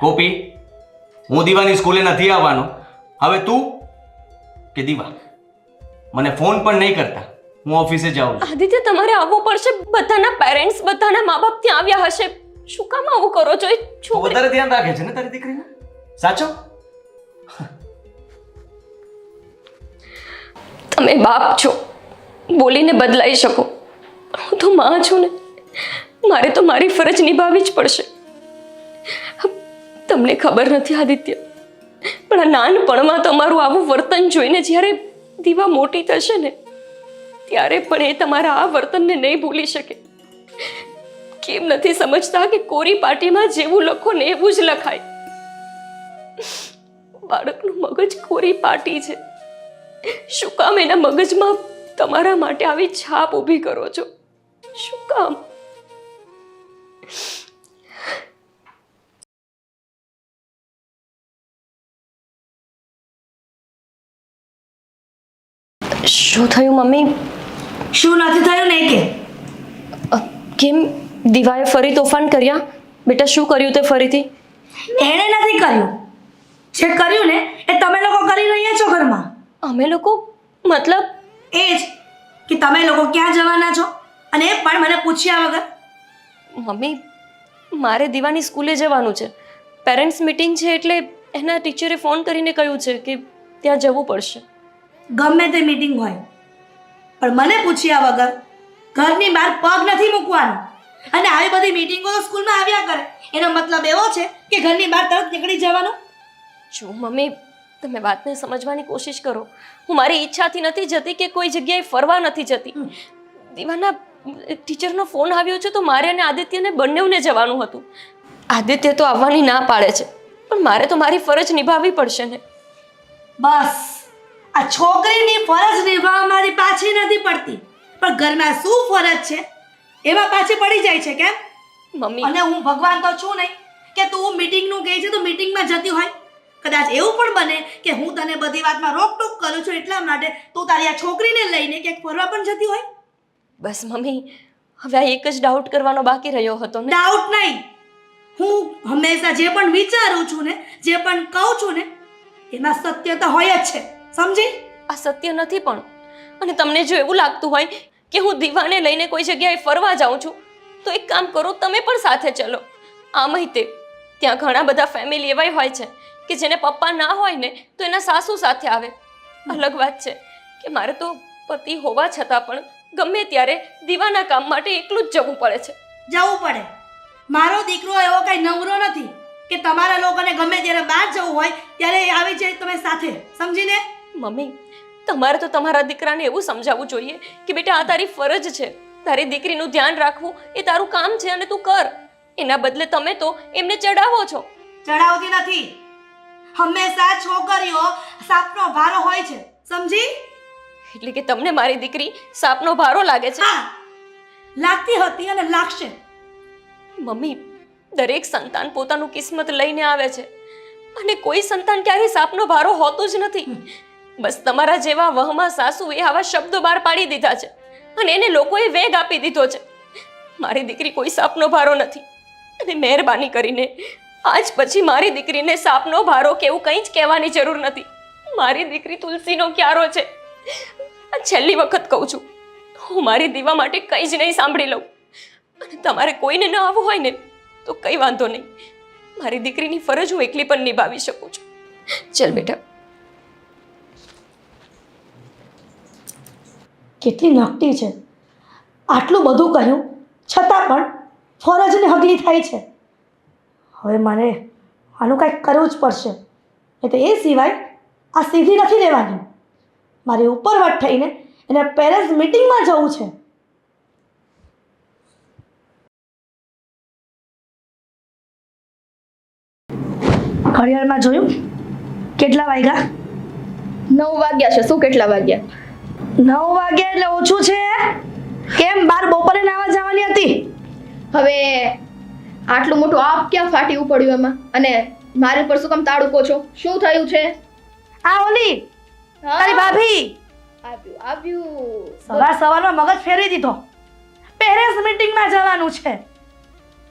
ગોપી, હું દીવાની સ્કૂલે નથી આવવાનો. હવે તું કે દીવા મને ફોન પણ નહીં કરતા. હું ઓફિસે જાઉં છું. આદિત્ય, તમારે આવવું પડશે. બધાના પેરેન્ટ્સ, બધાના મા બાપ ત્યાં આવ્યા હશે. શું કામ આવું કરો છો? એ તું છોકરી વધારે ધ્યાન રાખે છે ને તારી દીકરીને? સાચો? તમે બાપ છો, બોલીને બદલાઈ શકો. હું તો માં છું ને, મારે તો મારી ફરજ નિભાવવી જ પડશે. તમને ખબર નથી આદિત્ય, પણ આ નાનપણમાં તમારું આવું વર્તન જોઈને જ્યારે દીવા મોટી થશે ને ત્યારે પણ એ તમારા આ વર્તનને નહીં ભૂલી શકે. કેમ નથી સમજતા કે કોરી પાટીમાં જેવું લખો ને એવું જ લખાય? બાળકનું મગજ કોરી પાટી છે. શું કામ એના મગજમાં તમારા માટે આવી છાપ ઊભી કરો છો? શું કામ? શું થયું મમ્મી? શું નથી થયું ને કે? કેમ દીવાએ ફરી તોફાન કર્યા? બેટા શું કર્યું તે ફરીથી? એણે નથી કર્યું. જે કર્યું ને એ તમે લોકો કરી રહ્યા છો ઘરમાં. અમે લોકો? મતલબ? એ જ કે તમે લોકો ક્યાં જવાના છો અને એ પણ મને પૂછ્યા વગર. મમ્મી, મારે દીવાની સ્કૂલે જવાનું છે. પેરેન્ટ્સ મીટિંગ છે એટલે એના ટીચરે ફોન કરીને કહ્યું છે કે ત્યાં જવું પડશે. ગમે તે મીટિંગ હોય પણ મને પૂછ્યા વગર ઘરની બહાર પગ નથી મૂકવાનો. અને આવી બધી મીટિંગો તો સ્કૂલમાં આવ્યા કરે એનો મતલબ એવો છે કે ઘરની બહાર તરત નીકળી જવાનું. જો મમ્મી, તમે વાતને સમજવાની કોશિશ કરો. હું મારી ઈચ્છાથી નથી જતી કે કોઈ જગ્યાએ ફરવા નથી જતી. દીવાના ટીચરનો ફોન આવ્યો છે તો મારે અને આદિત્યને બંનેવને જવાનું હતું. આદિત્ય તો આવવાની ના પાડે છે પણ મારે તો મારી ફરજ નિભાવવી પડશે ને. બસ આ છોકરીની ફરજ નિભાવવા મારી પાછી નથી પડતી પણ ઘરમાં શું ફરજ છે એમાં પાછી પડી જાય છે. કેમ? મમ્મી, અને હું ભગવાન તો છું નહીં કે તું મીટિંગનું કહે છે તો મીટિંગમાં જતી હોય. કદાચ એવું પણ બને કે હું તને બધી વાતમાં રોકટોક કરું છું એટલા માટે તું તારી આ છોકરીને લઈને ક્યાંક ફરવા પણ જતી હોય. બસ મમ્મી, હવે આ એક જ ડાઉટ કરવાનો બાકી રહ્યો હતો ને. ડાઉટ નહીં, હું હંમેશા જે પણ વિચારું છું ને જે પણ કહું છું ને એમાં સત્યતા હોય જ છે. સમજી? આ સત્ય નથી પણ. અને તમને જો એવું લાગતું હોય કે હું દીવાને લઈને કોઈ જગ્યાએ ફરવા જાઉં છું તો એક કામ કરો, તમે પણ સાથે ચલો. આમય તે ત્યાં ઘણા બધા ફેમિલી એવાય હોય છે કે જેને પપ્પા ના હોય ને તો એના સાસુ સાથે આવે. અલગ વાત છે કે મારે તો પતિ હોવા છતાં પણ ગમે ત્યારે દીવાના કામ માટે એકલું જ જવું પડે છે. જવું પડે. મારો દીકરો એવો કઈ નવરો નથી કે તમારા લોકોને ગમે ત્યારે બહાર જવું હોય ત્યારે આવી જાય તમે સાથે. સમજીને? મમ્મી, તમારે તો તમારા દીકરાને એવું સમજાવવું જોઈએ કે બેટા આ તારી ફરજ છે. તારી દીકરીનું ધ્યાન રાખવું એ તારું કામ છે અને તું કર. એના બદલે તમે તો એમને ચડાવો છો. ચડાવતી નથી. હંમેશા છોકરીઓ સાપનો ભારો હોય છે. સમજી? એટલે કે તમને મારી દીકરી સાપનો ભારો લાગે છે? હા, લાગતી હતી અને લાગશે. મમ્મી, દરેક સંતાન પોતાનું કિસ્મત લઈને આવે છે અને કોઈ સંતાન ક્યારેય સાપનો ભારો હોતું જ નથી. બસ તમારા જેવા વહમાં સાસુએ આવા શબ્દો બહાર પાડી દીધા છે અને એને લોકોએ વેગ આપી દીધો છે. મારી દીકરી કોઈ સાપનો ભારો નથી અને મહેરબાની કરીને આજ પછી મારી દીકરીને સાપનો ભારો કે એવું કંઈ જ કહેવાની જરૂર નથી. મારી દીકરી તુલસીનો ક્યારો છે. આ છેલ્લી વખત કહું છું, હું મારી દીવા માટે કંઈ જ નહીં સાંભળી લઉં. અને તમારે કોઈને ન આવવું હોય ને તો કંઈ વાંધો નહીં. મારી દીકરીની ફરજ હું એકલી પણ નિભાવી શકું છું. ચલ બેટા. કેટલી નકટી છે. આટલું બધું કહ્યું છતાં પણ ફરજને હગલી થાય છે. હવે મને આનું કાંઈક કરવું જ પડશે. એ તો એ સિવાય આ સીધી નથી રહેવાની. મારે ઉપરવટ થઈને એને પેરેન્ટ્સ મીટિંગમાં જવું છે. ઘડિયાળમાં જોયું કેટલા વાગ્યા? 9 વાગ્યા છે. શું કેટલા વાગ્યા? 9 વાગ્યા એટલે ઓછું છે. કેમ બાર બપોરે નાવા જવાની હતી? હવે આટલું મોટું આપ ક્યાં ફાટી પડ્યું એમાં? અને મારી પર શું કામ તાળું કહો છો? શું થયું છે? આ ઓલી હા? તારી ભાભી આવ્યું. સવારમાં મગજ ફેરવી દીધો. પેરેન્ટ્સ મીટિંગમાં જવાનું છે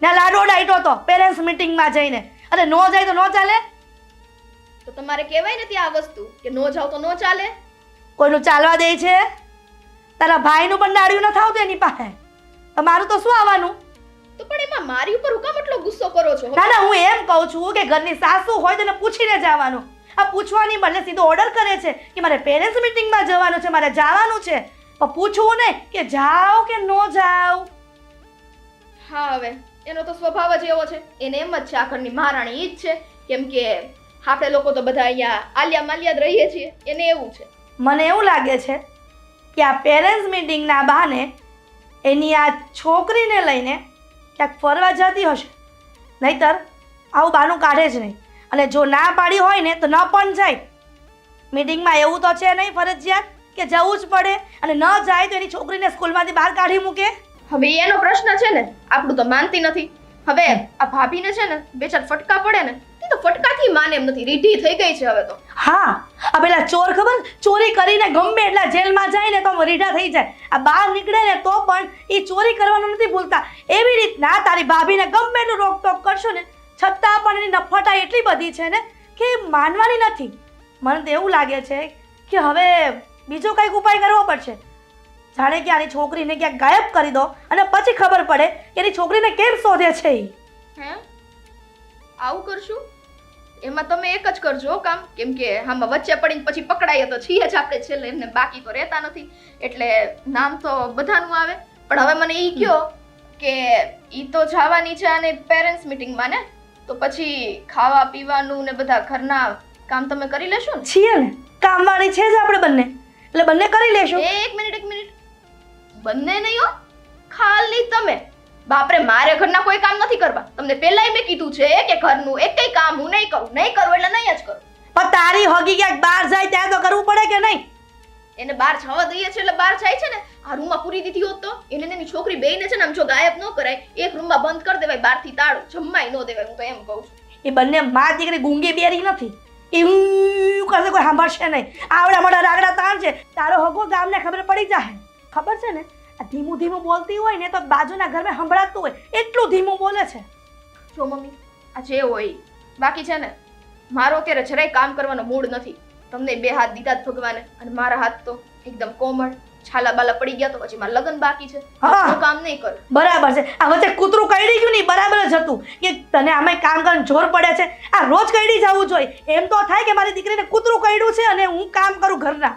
ને લાડો ડાઈટો તો પેરેન્ટ્સ મીટિંગમાં જઈને. અરે નો જાય તો નો ચાલે. તો તમારે કહેવાય નથી આ વસ્તુ કે નો જાવ તો નો ચાલે. કોઈનું ચાલવા દે છે? તારા ભાઈનું પણ દાડિયું ન થાવતું એની પાસે. તમારું તો શું આવવાનું? તો પણ એમાં મારી ઉપર હું કામ એટલો ગુસ્સો કરો છો? ના ના, હું એમ કહું છું કે ઘરની સાસુ હોય તો એને પૂછીને જવાનું. આ પૂછવાની બદલે સીધો ઓર્ડર કરે છે કે મારે પેરેન્ટ્સ મીટિંગમાં જવાનું છે, મારે જવાનું છે. પણ પૂછવું ને કે જાઓ કે નો જાઓ. હા, હવે એનો તો સ્વભાવ જ એવો છે. એને એમ જ છે આ ઘરની મહારાણી ઈ જ છે. કેમ કે આપણે લોકો તો બધા અહીંયા આલિયા માલિયા જ રહીએ છીએ. એને એવું છે. મને એવું લાગે છે કે આ પેરેન્ટ્સ મીટિંગના બહાને એની આ છોકરીને લઈને ક્યાંક ફરવા જતી હશે. નહીતર આવું બાનું કાઢે જ નહીં. અને જો ના પાડી હોય ને તો ન પણ જાય. મીટિંગમાં એવું તો છે નહીં ફરજિયાત કે જવું જ પડે, અને ન જાય તો એની છોકરીને સ્કૂલમાંથી બહાર કાઢી મૂકે. હવે એનો પ્રશ્ન છે ને, આપણું તો માનતી નથી. હવે આ ભાભીને છે ને બે ચાર ફટકા પડે ને તો ફટકાથી માને એમ નથી. રીઢી થઈ ગઈ છે હવે તો. હા, આ પેલા ચોર ખબર, ચોરી કરીને ગમે એટલા જેલમાં જાય ને તો રીઢા થઈ જાય. આ બહાર નીકળે ને તો પણ એ ચોરી કરવાનું નથી ભૂલતા. એવી રીતના તારી ભાભીને ગમે એટલું રોકટોક કરશો ને છતાં પણ એની નફટા એટલી બધી છે ને કે માનવાની નથી. મને તો એવું લાગે છે કે હવે બીજો કંઈક ઉપાય કરવો પડશે. જાણે કે આની છોકરીને ક્યાંક ગાયબ કરી દો અને પછી ખબર પડે કે એની છોકરીને કેમ શોધે છે ઈ. હે, આવું કરશું? એમાં તમે એક જ કરજો કામ. કેમ કે આમાં વચ્ચે પડીને પછી પકડાઈએ તો છીએ જ આપણે છેલ્લે. એમને બાકી તો રહેતા નથી. એટલે નામ તો બધાનું આવે. પણ હવે મને ઈ કયો કે ઈ તો જવાની છે અને પેરેન્ટ્સ મીટિંગમાં ને, તો પછી ખાવા પીવાનું ને બધા ઘરના કામ તમે કરી લેશો ને? છીએ ને, કામવાળી છે જ આપણે બંને, એટલે બંને કરી લેશું. એક મિનિટ. બંને નહીં હો, ખાલી તમે. બાપરે, મારે ઘરના કોઈ કામ નથી કરવા. તમને પહેલાય મેં કીધું છે કે ઘરનું એકેય કામ હું નહીં કરું એટલે નહીં જ કરું. પણ તારી હગી ક્યાંક બહાર જાય ત્યાં તો કરવું પડે કે નહીં? એને બહાર જવા દઈએ છે એટલે બહાર જાય છે ને. આ રૂમમાં પૂરી દીધી હોત તો એને એની છોકરી બેયને છે ને આમ જો ગાયબ ન કરાય, એક રૂમમાં બંધ કરી દેવાય, બહારથી તાળું, જમવાય ન દેવાય. હું તો એમ કહું છું. એ બંને માં દીકરી ગુંગી બેરી નથી. એવું કરશે કોઈ સાંભળશે નહીં. આવડા મોટા રાગડા તાણ છે. તારો હગો ગામને ખબર પડી જાય. ખબર છે ને, આ ધીમું ધીમું બોલતી હોય ને તો બાજુના ઘરમાં સંભળાતું હોય એટલું ધીમું બોલે છે. જો મમ્મી, આ જે હોય બાકી છે ને, મારો અત્યારે જરાય કામ કરવાનો મૂડ નથી. તમને બે હાથ દીધા જ ભગવાને, અને મારા હાથ તો એકદમ કોમળ, છાલા બાલા પડી ગયા. તો પછી મારા લગ્ન બાકી છે. હું કામ નહીં કરું. બરાબર છે. આ વચ્ચે કૂતરું કઈડી ગયું નહીં, બરાબર જ હતું કે તને આમે કામ કરવાનું જોર પડે છે. આ રોજ કઈડી જવું જોઈએ. એમ તો થાય કે મારી દીકરીને કૂતરું કઈડ્યું છે અને હું કામ કરું ઘરના.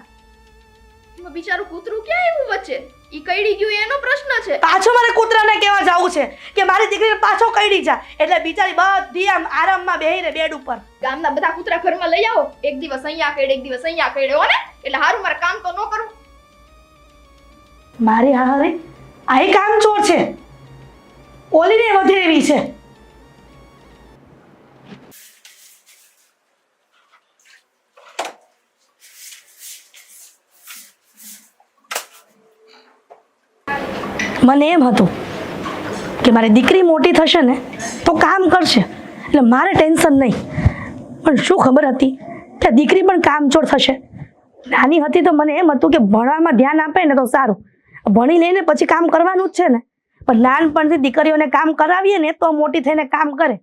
બિચારું કૂતરું ક્યાં આવ્યું વચ્ચે? ઈ કઈડી ગયું એનો પ્રશ્ન છે. પાછો મારે કૂતરાને કહેવા જવું છે કે મારી દીકરીને પાછો કઈડી જા. એટલે બિચારી બધી આમ આરામમાં બેહીને બેડ ઉપર. ગામના બધા કૂતરા ઘરમાં લઈ આવો. એક દિવસ અહીંયા કઈડે, એક દિવસ અહીંયા કઈડે હો ને, એટલે હારું મારે કામ તો ન કરું. મારી હારે આ કામ ચોર છે, ઓલીને વધે એવી છે. મને એમ હતું કે મારી દીકરી મોટી થશે ને તો કામ કરશે એટલે મારે ટેન્શન નહીં. પણ શું ખબર હતી કે દીકરી પણ કામચોર થશે. નાની હતી તો મને એમ હતું કે ભણવામાં ધ્યાન આપે ને તો સારું, ભણી લઈને પછી કામ કરવાનું જ છે ને. પણ નાનપણથી દીકરીઓને કામ કરાવીએ ને તો મોટી થઈને કામ કરે.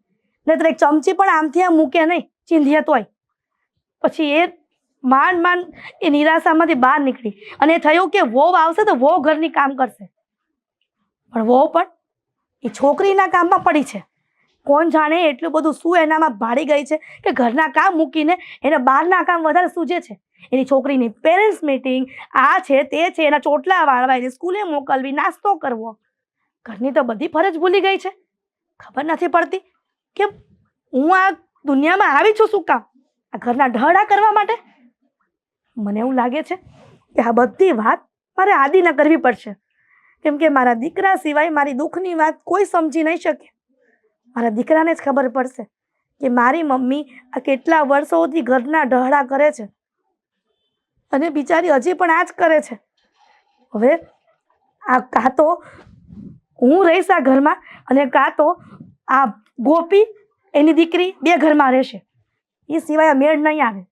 નહીતર એક ચમચી પણ આમથી આમ મૂકે નહીં, ચીંધીએ તોય. પછી એ માંડ એ નિરાશામાંથી બહાર નીકળી અને થયું કે વહુ આવશે તો વહુ ઘરની કામ કરશે. પણ વહુ પણ એ છોકરીના કામમાં પડી છે. કોણ જાણે એટલું બધું શું એનામાં ભાડી ગઈ છે કે ઘરના કામ મૂકીને એને બહારના કામ વધારે સૂજે છે. એની છોકરીની પેરેન્ટ્સ મીટિંગ, આ છે તે છે, એના ચોટલા વાળવા, એને સ્કૂલે મોકલવી, નાસ્તો કરવો, ઘરની તો બધી ફરજ ભૂલી ગઈ છે. ખબર નથી પડતી કે હું આ દુનિયામાં આવી છું શું કામ? આ ઘરના ઢહડા કરવા માટે? મને એવું લાગે છે કે આ બધી વાત મારે આદિને કરવી પડશે, કેમ કે મારા દીકરા સિવાય મારી દુઃખની વાત કોઈ સમજી નહીં શકે. મારા દીકરાને જ ખબર પડશે કે મારી મમ્મી આ કેટલા વર્ષોથી ઘરના ઢહડા કરે છે અને બિચારી હજી પણ આ જ કરે છે. હવે આ કાં તો હું રહીશ આ ઘરમાં અને કાં તો આ ગોપી એની દીકરી બે ઘરમાં રહેશે. એ સિવાય મેળ નહીં આવે.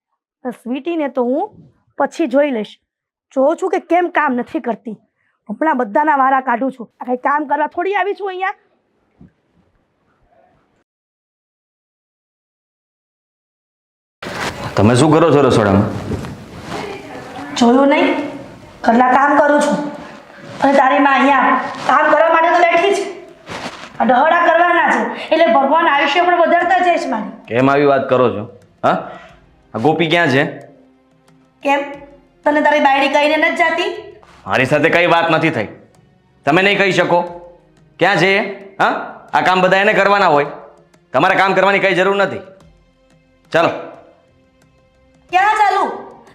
સ્વીટીને તો હું પછી જોઈ લઈશ. જોઉં છું કે કેમ કામ નથી કરતી. હમણાં બધાના વારા કાઢું છું. આ કંઈ કામ કરવા થોડી આવી છું અહીંયા. તમે શું કરો છો રસોડામાં? જોયું નહીં? ઘરના કામ કરું છું અને તારી માં અહીંયા કામ કરવા માટે તો બેઠી છે. આ ડહડા કરવાના છે એટલે ભગવાન આયુષ્ય પણ વધારતા જઈશ મારી. કેમ આવી વાત કરો છો? હા, આ ગોપી ક્યાં છે? કેમ તને તારી બાયડી કહીને નથી જાતી? મારી સાથે કઈ વાત નથી થઈ. તમે નહીં કહી શકો. ક્યાં છે એ? હા, આ કામ બધા એને કરવાના હોય. તમારે કામ કરવાની કઈ જરૂર નથી. ચાલો. ક્યાં ચાલુ?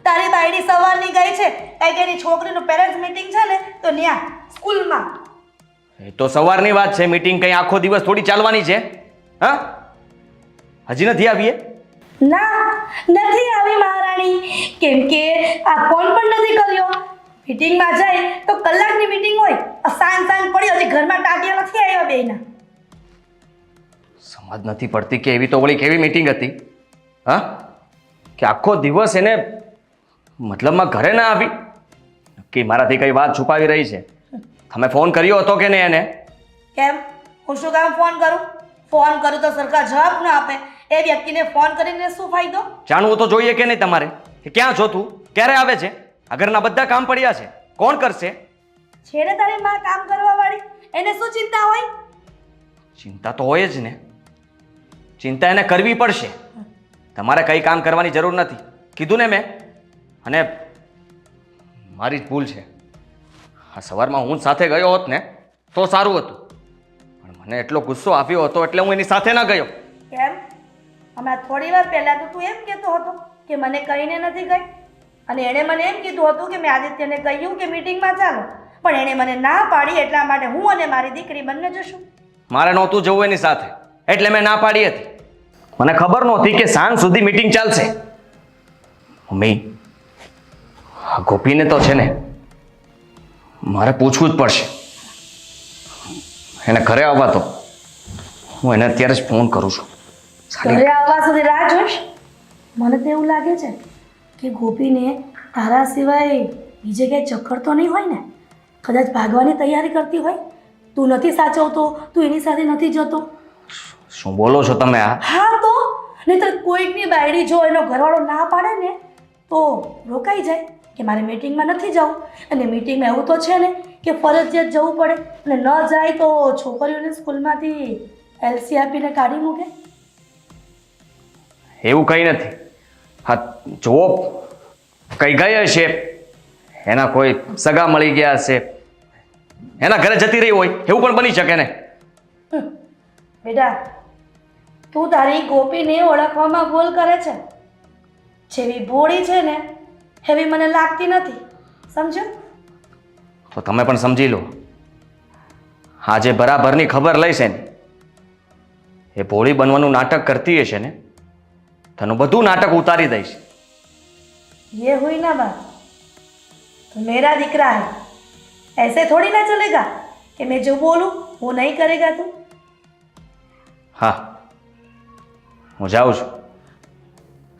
તારી બાયડી સવારની ગઈ છે કારણ કે એની છોકરીનું પેરેન્ટ્સ મીટિંગ છે ને તો ત્યાં સ્કૂલમાં. એ તો સવારની વાત છે. મીટિંગ કઈ આખો દિવસ થોડી ચાલવાની છે? હા, હજી નથી આવી એ? ના, નથી આવી મહારાણી, કેમ કે આ ફોન પણ નથી કર્યો. મીટિંગમાં જાય તો કલાકની મીટિંગ હોય, સાંજ પડી હજી ઘરમાં ટાટિયા નથી આવ્યા બેયના. સમજ નથી પડતી કે એવી તો વળી કેવી મીટિંગ હતી? હા, કે આખો દિવસ એને મતલબમાં ઘરે ના આવી? નક્કી મારાથી કઈ વાત છુપાવી રહી છે. તમે ફોન કર્યો હતો કે નહીં એને? કેમ? હું શું કામ ફોન કરું? ફોન કરું તો સરકાર જવાબ ન આપે. એ વ્યક્તિને ફોન કરીને શું ફાયદો? જાણવું તો જોઈએ કે નહીં તમારે કે ક્યાં છો તું, ક્યારે આવે છે? આ ઘરના બધા કામ પડ્યા છે, કોણ કરશે? છેડે તારી માં કામ કરવા વાળી, એને શું ચિંતા હોય? ચિંતા તો હોય જ ને. ચિંતા એને કરવી પડશે. તમારે કઈ કામ કરવાની જરૂર નથી, કીધું ને મેં. અને મારી જ ભૂલ છે. આ સવારમાં હું સાથે ગયો હોત ને તો સારું હતું, પણ મને એટલો ગુસ્સો આવ્યો હતો એટલે હું એની સાથે ના ગયો. કેમ? હમણાં થોડી વાર પહેલા તો તું એમ કહેતો હતો કે મને કહીને નથી ગઈ, અને એણે મને એમ કીધું હતું કે મેં આદિત્યને કહ્યું કે મીટિંગમાં ચાલો, પણ એણે મને ના પાડી. એટલા માટે હું અને મારી દીકરી બંને જશું. મારે નહોતું જવું એની સાથે એટલે મેં ના પાડી હતી. મને ખબર નહોતી કે સાંજ સુધી મીટિંગ ચાલશે. મમ્મી, આ ગોપીને તો છે ને મારે પૂછવું જ પડશે. એને ઘરે આવવા તો હું એને અત્યારે જ ફોન કરું છું. ઘરે આવવા સુધી રાહ જોઈશ? મને તો એવું લાગે છે કે ગોપીને તારા સિવાય બીજે ક્યાંય ચક્કર તો નહીં હોય ને? કદાચ ભાગવાની તૈયારી કરતી હોય. તું નથી સાચવતો, તું એની સાથે નથી જતો. શું બોલો છો તમે? હા તો નહીંતર કોઈકની બાયડી જો એનો ઘરવાળો ના પાડે ને તો રોકાઈ જાય કે મારે મીટિંગમાં નથી જવું. અને મીટિંગમાં એવું તો છે ને કે ફરજિયાત જવું પડે, અને ન જાય તો છોકરીઓને સ્કૂલમાંથી એલસી આપીને કાઢી મૂકે. એવું કંઈ નથી. હા, જુઓ, કઈ ગઈ હશે, એના કોઈ સગા મળી ગયા હશે, એના ઘરે જતી રહી હોય, એવું પણ બની શકે ને. બેટા, તું તારી ગોપીને ઓળખવામાં ભૂલ કરે છે. જેવી ભોળી છે ને એવી મને લાગતી નથી, સમજો? તો તમે પણ સમજી લો. આજે બરાબરની ખબર લઈશે ને એ ભોળી બનવાનું નાટક કરતી હશે ને, તેનું બધું નાટક ઉતારી દઈશ. ये हुई ना बात, तो मेरा दिखरा है, ऐसे थोड़ी ना चलेगा कि मैं जो बोलूं वो नहीं करेगा तू. હા, હું જાઉં છું,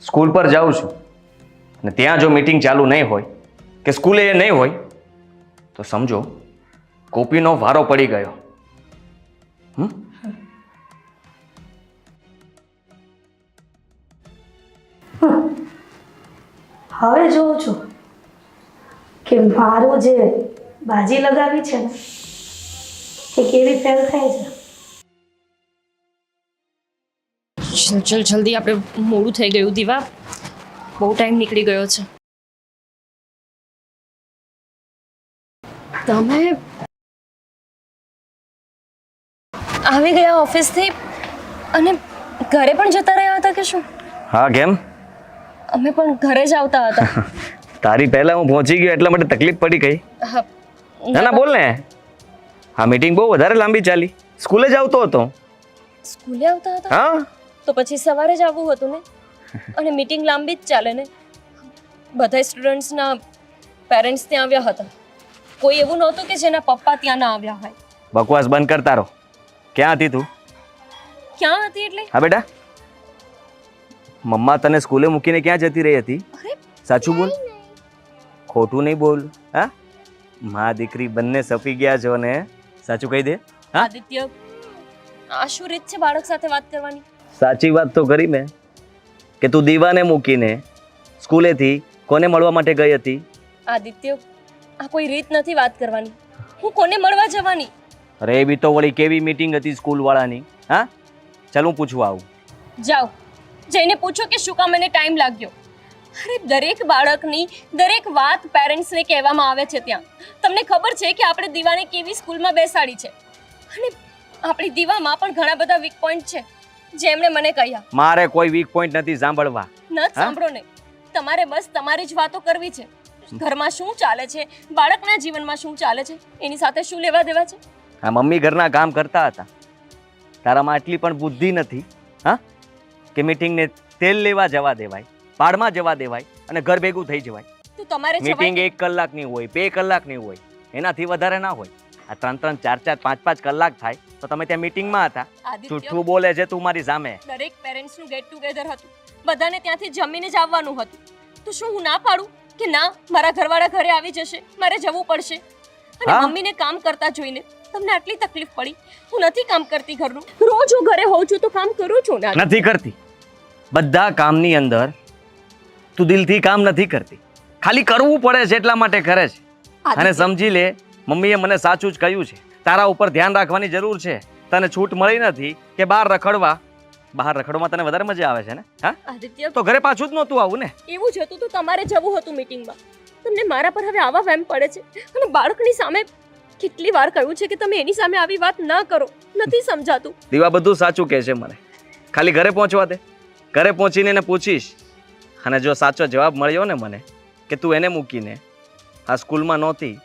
સ્કૂલ પર જાઉં છું, અને ત્યાં જો મીટિંગ ચાલુ નહીં હોય કે સ્કૂલે એ નહીં હોય તો સમજો ગોપીનો વારો પડી ગયો. હવે જોઉં છું કે મારું જે બાજી લગાવી છે ને એ કેવી ફેલ થાય છે. ચલ જલ્દી, આપણે મોડું થઈ ગયું દીવા. બહુ ટાઈમ નીકળી ગયો છે. તમે આવી ગયા ઓફિસથી અને ઘરે પણ જતા રહ્યા હતા કે શું? હા કેમ? અમે પણ ઘરે જ આવતા હતા. તારી પહેલા હું પહોંચી ગયો એટલા માટે તકલીફ પડી ગઈ. હા, ના ના બોલ ને. હા મીટિંગ બહુ વધારે લાંબી ચાલી. સ્કૂલે જ આવતો હતો. સ્કૂલે આવતા હતા હા તો પછી સવારે જ આવવું હતું ને. અને મીટિંગ લાંબી જ ચાલે ને. બધા સ્ટુડન્ટ્સના પેરેન્ટ્સ ત્યાં આવ્યા હતા. કોઈ એવું નહોતું કે જેના પપ્પા ત્યાં ના આવ્યા હોય. બકવાસ બંધ કરતા રહો. ક્યાં હતી તું? ક્યાં હતી એટલે? હા બેટા, મમ્મા તને સ્કૂલે મૂકીને ક્યાં જતી રહી હતી? અરે સાચું બોલ, ખોટું નહીં બોલ. હા, મા દીકરી બંને સફી ગયા છો ને? સાચું કહી દે. હા આદિત્ય, આ શું રીત છે બાળક સાથે વાત કરવાની? સાચી વાત તો કરી મેં કે તું દીવાને મૂકીને સ્કૂલેથી કોને મળવા માટે ગઈ હતી? આદિત્ય, આ કોઈ રીત નથી વાત કરવાની. હું કોને મળવા જવાની? અરે એ બી તો વળી કેવી મીટિંગ હતી સ્કૂલ વાળાની. હા ચાલ હું પૂછવા આવું. જાઓ, જઈને પૂછો કે શું કામ એને ટાઈમ લાગ્યો. અરે દરેક બાળકની દરેક વાત પેરેન્ટ્સને કહેવામાં આવે છે ત્યાં. તમને ખબર છે કે આપણે દીવાને કેવી સ્કૂલમાં બેસાડી છે અને આપણી દીવામાં પણ ઘણા બધા વીક પોઈન્ટ છે જે એમણે મને કહ્યા. મારે કોઈ વીક પોઈન્ટ નથી સાંભળવા. ન સાંભળો ને, તમારે બસ તમારી જ વાતો કરવી છે. ઘરમાં શું ચાલે છે, બાળકના જીવનમાં શું ચાલે છે, એની સાથે શું લેવા દેવા છે? હા મમ્મી ઘરના કામ કરતા હતા. તારામાં આટલી પણ બુદ્ધિ નથી હા કે મીટિંગને તેલ લેવા જવા દેવાય, પાડમાં જવા દેવાય અને ઘર ભેગું થઈ જવાય. તો તમારે મીટિંગ જવાય 1 કલાકની હોય, 2 કલાકની હોય, એનાથી વધારે ના હોય. આ 3-3, 4-4, 5-5 કલાક થાય તો તમે ત્યાં મીટિંગમાં હતા. આદિત્ય, જૂઠું બોલે છે તું મારી સામે. દરેક પેરેન્ટ્સનું ગેટ ટુગેધર હતું. બધાને ત્યાંથી જમીને જ આવવાનું હતું. તો શું હું ના પાડું કે ના, મારા ઘરવાળા ઘરે આવી જશે, મારે જવું પડશે? અને હા? મમ્મીને કામ કરતા જોઈને તમને આટલી તકલીફ પડી? હું નથી કામ કરતી ઘરનું. રોજ હું ઘરે હોઉં છું તો કામ કરું છું ને. નથી કરતી. બધા કામની અંદર તું દિલથી કામ નથી કરતી. ખાલી કરવું પડે છે એટલા માટે કરે છે. અને સમજી લે, મમ્મીએ મને સાચું જ કહ્યું છે. તારા ઉપર ધ્યાન રાખવાની જરૂર છે. તને છૂટ મળી નથી કે બહાર રખડવા. બહાર રખડવામાં તને વધારે મજા આવે છે ને? હા આદિત્ય, તો ઘરે પાછું જ નહોતું આવું ને? એવું જ હતું તો તમારે જવું હતું મીટિંગમાં. તમને મારા પર હવે આવા વેમ પડે છે. અને બાળકની સામે કેટલી વાર કહ્યું છે કે તમે એની સામે આવી વાત ના કરો. નથી સમજાતું. દીવા બધું સાચું કહે છે મને. ખાલી ઘરે પહોંચવા દે. ઘરે પહોંચીને એને પૂછીશ અને જો સાચો જવાબ મળ્યો ને મને કે તું એને મૂકીને આ સ્કૂલમાં નહોતી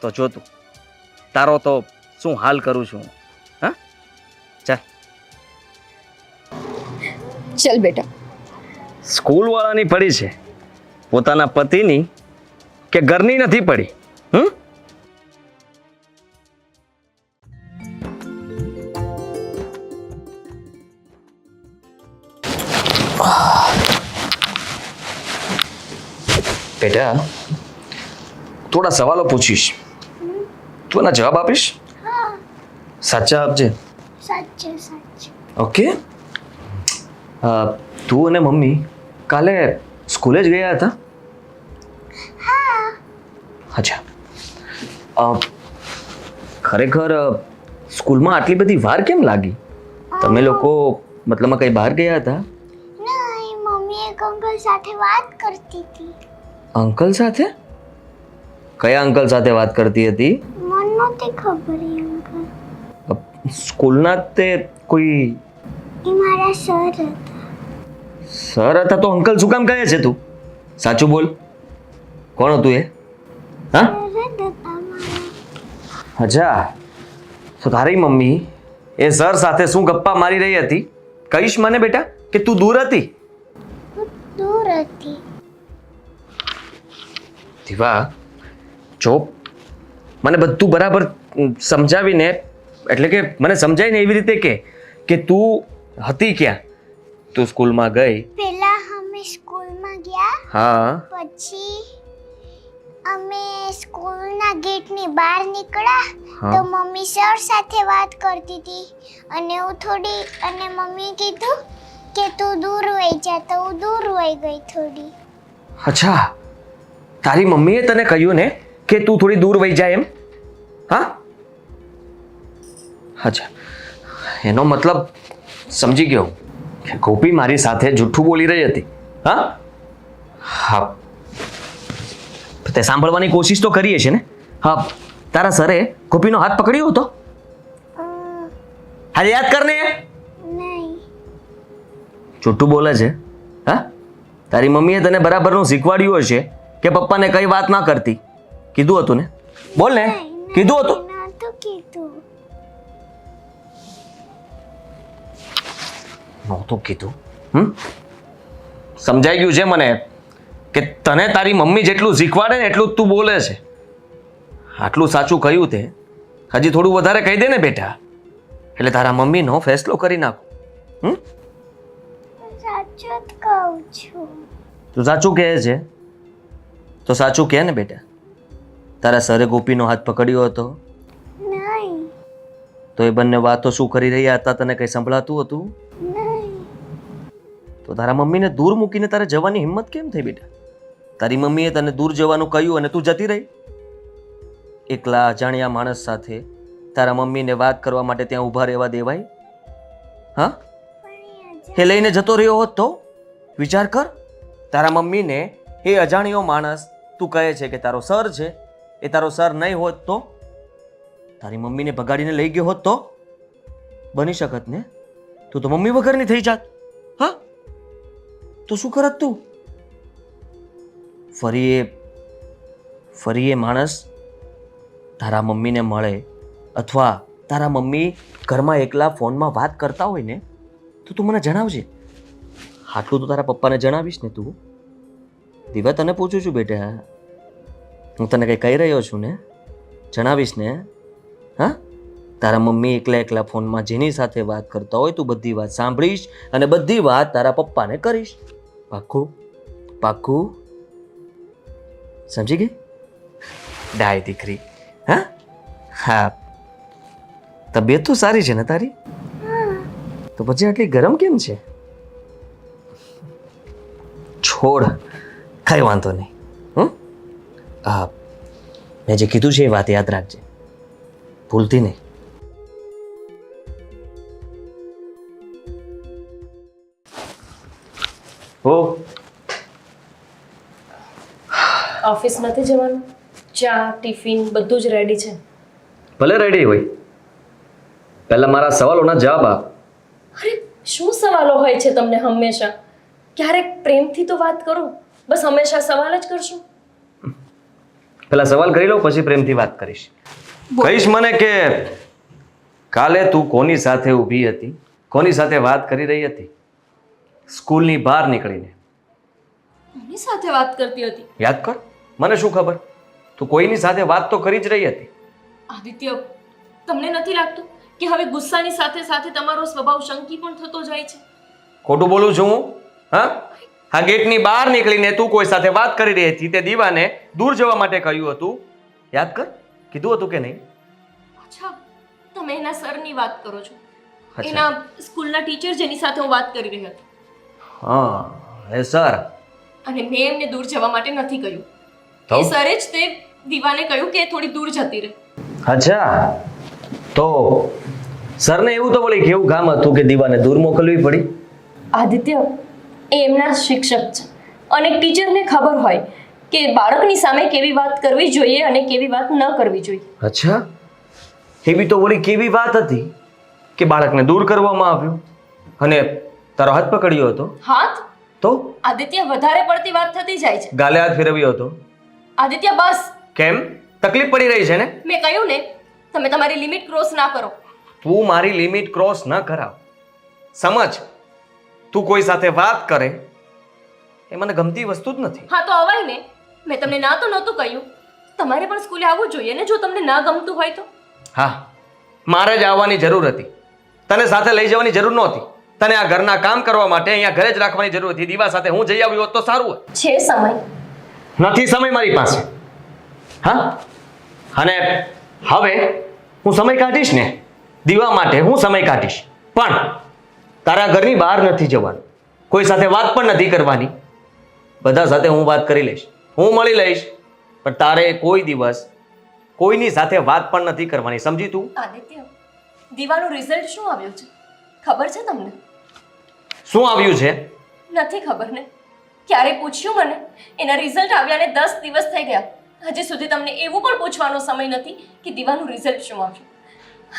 તો જોતું તારો તો શું હાલ કરું છું. હા ચાલ. ચલ બેટા. સ્કૂલ વાળાની પડી છે, પોતાના પતિની કે ઘરની નથી પડી. બેટા થોડા સવાલો પૂછીશ, તું એના જવાબ આપીશ? સાચા આપજે. સાચું સાચું. ઓકે. તું અને મમ્મી કાલે સ્કૂલે જ ગયા હતા? અચ્છા. ખરેખર સ્કૂલમાં આટલી બધી વાર કેમ લાગી? તમે લોકો મતલબમાં કઈ બહાર ગયા હતા? નહીં, મમ્મી એક અંકલ સાથે વાત કરતી હતી. અંકલ સાથે? કયા અંકલ સાથે વાત કરતી હતી? મને નહોતી ખબર એ અંકલ. સ્કૂલના તે કોઈ એ મારા સર હતા. સર હતા તો અંકલ શું કામ કહે છે તું? સાચું બોલ, કોણ હતું એ? હા સર જ હતા મારા. અચ્છા, તો તારી મમ્મી એ સર સાથે શું ગપ્પા મારી રહી હતી? કહીશ મને બેટા કે તું દૂર હતી? હું દૂર હતી. દીવા જો મને બધું બરાબર સમજાવીને, એટલે કે મને સમજાવીને એવી રીતે કે તું હતી ક્યાં? તું સ્કૂલમાં ગઈ? પહેલા અમે સ્કૂલમાં ગયા, હા. પછી અમે સ્કૂલના ગેટની બહાર નીકળ્યા હા. તો મમ્મી સર સાથે વાત કરતી હતી અને મમ્મી કીધું કે તું દૂર વહી જા, તો હું દૂર વહી ગઈ થોડી. અચ્છા, તારી મમ્મીએ તને કહ્યું ને કે તું થોડી દૂર વહી જાય એમ? હા. અચ્છા, એનો મતલબ સમજી ગયો કે ગોપી મારી સાથે જૂઠું બોલી રહી હતી. હા હા, તે સાંભળવાની કોશિશ તો કરીએ છે ને? હા, તારા સરે ગોપીનો હાથ પકડ્યો હતો? અમ, હા યાદ કર ને. નહીં. જૂઠું બોલે છે? હા, તારી મમ્મીએ તને બરાબરનું શીખવાડ્યું હશે કે પપ્પાને કઈ વાત ના કરતી. કીધું હતું ને? બોલ ને, કીધું હતું? નહોતું કીધું. નહોતું કીધું? સમજાઈ ગયું છે મને કે તને તારી મમ્મી જેટલું શીખવાડે ને એટલું જ તું બોલે છે. આટલું સાચું કહ્યું તે હજી થોડું વધારે કહી દે ને બેટા, એટલે તારા મમ્મીનો ફેસલો કરી નાખું. સાચું જ કહું છું. તું સાચું કહે છે તો સાચું કહે ને બેટા. તારા સરે ગોપીનો હાથ પકડ્યો હતો નહીં. તો એ બંને વાતો શું કરી રહ્યા હતા તને કઈ સંભળાતું હતું? નહીં. તો તારા મમ્મીને દૂર મૂકીને તારે જવાની હિંમત કેમ થઈ બેટા? તારી મમ્મીએ તને દૂર જવાનું કહ્યું અને તું જતી રહી. એકલા અજાણ્યા માણસ સાથે તારા મમ્મીને વાત કરવા માટે ત્યાં ઊભા રહેવા દેવાય? હા, એ લઈને જતો રહ્યો હોત તો વિચાર કર. તારા મમ્મીને એ અજાણ્યો માણસ તું કહે છે કે તારો સર છે, એ તારો સર નહીં હોત તો? તારી મમ્મીને ભગાડીને લઈ ગયો હોત તો? બની શકત ને? તું તો મમ્મી વગરની થઈ જાત. હા, તો શું કરત તું? ફરી એ માણસ તારા મમ્મીને મળે અથવા તારા મમ્મી ઘરમાં એકલા ફોનમાં વાત કરતા હોય ને તો તું મને જણાવજે. આટલું તો તારા પપ્પાને જણાવીશ ને તું? દીવા, તને પૂછું છું બેટા, હું તને કંઈ કહી રહ્યો છું ને? જણાવીશ ને? હા, તારા મમ્મી એકલા ફોનમાં જેની સાથે વાત કરતા હોય તું બધી વાત સાંભળીશ અને બધી વાત તારા પપ્પાને કરીશ. પાક્કું? પાક્કું? સમજી ગઈ? ડાય દીકરી. હા હા, તબિયત તો સારી છે ને તારી? તો પછી આટલી ગરમ કેમ છે? છોડ, કઈ વાંધો નહીં. મેં જે કીધું છે એ વાત યાદ રાખજે, ભૂલતી નહીં. ઓ, ઓફિસ નથી જવાનું? ચા ટિફિન બધું જ રેડી છે. ભલે રેડી હોય, પહેલા મારા સવાલોના જવાબ આપ. અરે શું સવાલો હોય છે તમને હંમેશા? ક્યારેક પ્રેમથી તો વાત કરો, બસ હંમેશા સવાલ જ કરશો. પહેલા સવાલ કરી લો પછી પ્રેમથી વાત કરીશ. કહીશ મને કે કાલે તું કોની સાથે ઊભી હતી, કોની સાથે વાત કરી રહી હતી સ્કૂલની બહાર નીકળીને? કોની સાથે વાત કરતી હતી? યાદ કર. મને શું ખબર, તું કોઈની સાથે વાત તો કરી જ રહી હતી. આદિત્ય, તમને નથી લાગતું કે હવે ગુસ્સાની સાથે સાથે તમારો સ્વભાવ શંકી પણ થતો જાય છે? ખોટું બોલું છું હું? હા, આ ગેટની બહાર નીકળીને તું કોઈ સાથે વાત કરી રહી હતી, તે દીવાને દૂર જવા માટે કહ્યું હતું. યાદ કર, કીધું હતું કે નહીં? અચ્છા, તમે એના સરની વાત કરો છો? અચ્છા. એના સ્કૂલના ટીચર જેની સાથે હું વાત કરી રહી હતી. હા, એ સર. અને મેં એમને દૂર જવા માટે નથી કહ્યું. તો? એ સરે જ તે દીવાને કહ્યું કે એ થોડી દૂર જતી રહે. અચ્છા, તો સરને એવું તો વળી કેવું કામ હતું કે દીવાને દૂર મોકલવી પડી? આદિત્ય, એ એમના શિક્ષક છે અને ટીચરને ખબર હોય કે બાળકની સામે કેવી વાત કરવી જોઈએ અને કેવી વાત ન કરવી જોઈએ. અચ્છા, એવી તો વળી કેવી વાત હતી કે બાળકને દૂર કરવામાં આવ્યું અને તારો હાથ પકડ્યો હતો? હાથ? તો આદિત્ય, વધારે પડતી વાત થતી જાય છે. ગાલે હાથ ફેરવ્યો હતો? આદિત્ય, બસ. કેમ, તકલીફ પડી રહી છે ને? મેં કહ્યું ને, તમે તમારી લિમિટ ક્રોસ ના કરો. તું મારી લિમિટ ક્રોસ ન કરાવ. સમજ, તું કોઈ સાથે વાત કરે એ મને ગમતી વસ્તુ જ નથી. હા, તો અવાય ને. મેં તમને ના તો નહોતું કહ્યું. તમારે પણ સ્કૂલે આવવું જોઈએ ને જો તમને ના ગમતું હોય તો. હા, મારે જ આવવાની જરૂર હતી, તને સાથે લઈ જવાની જરૂર નહોતી. તને આ ઘરના કામ કરવા માટે અહીંયા ઘરે જ રાખવાની જરૂર હતી. દીવા સાથે હું જઈ આવ્યો હોત તો સારું હોત. છે સમય. નથી સમય મારી પાસે. હા, અને હવે હું સમય કાઢીશ ને દીવા માટે, હું સમય કાઢીશ, પણ તારા ઘરની બહાર નથી જવાનું, કોઈ સાથે વાત પણ નથી કરવાની. બધા સાથે હું વાત કરી લઈશ, હું મળી લઈશ, પણ તારે કોઈ દિવસ કોઈની સાથે વાત પણ નથી કરવાની. સમજી તું? આદિત્ય, દીવાનું રિઝલ્ટ શું આવ્યું છે ખબર છે તમને? શું આવ્યું છે? નથી ખબર ને? ક્યારે પૂછ્યું મને? એના રિઝલ્ટ આવ્યાને 10 દિવસ થઈ ગયા, હજી સુધી તમને એવું પણ પૂછવાનો સમય નથી કે દીવાનું રિઝલ્ટ શું આવ્યું,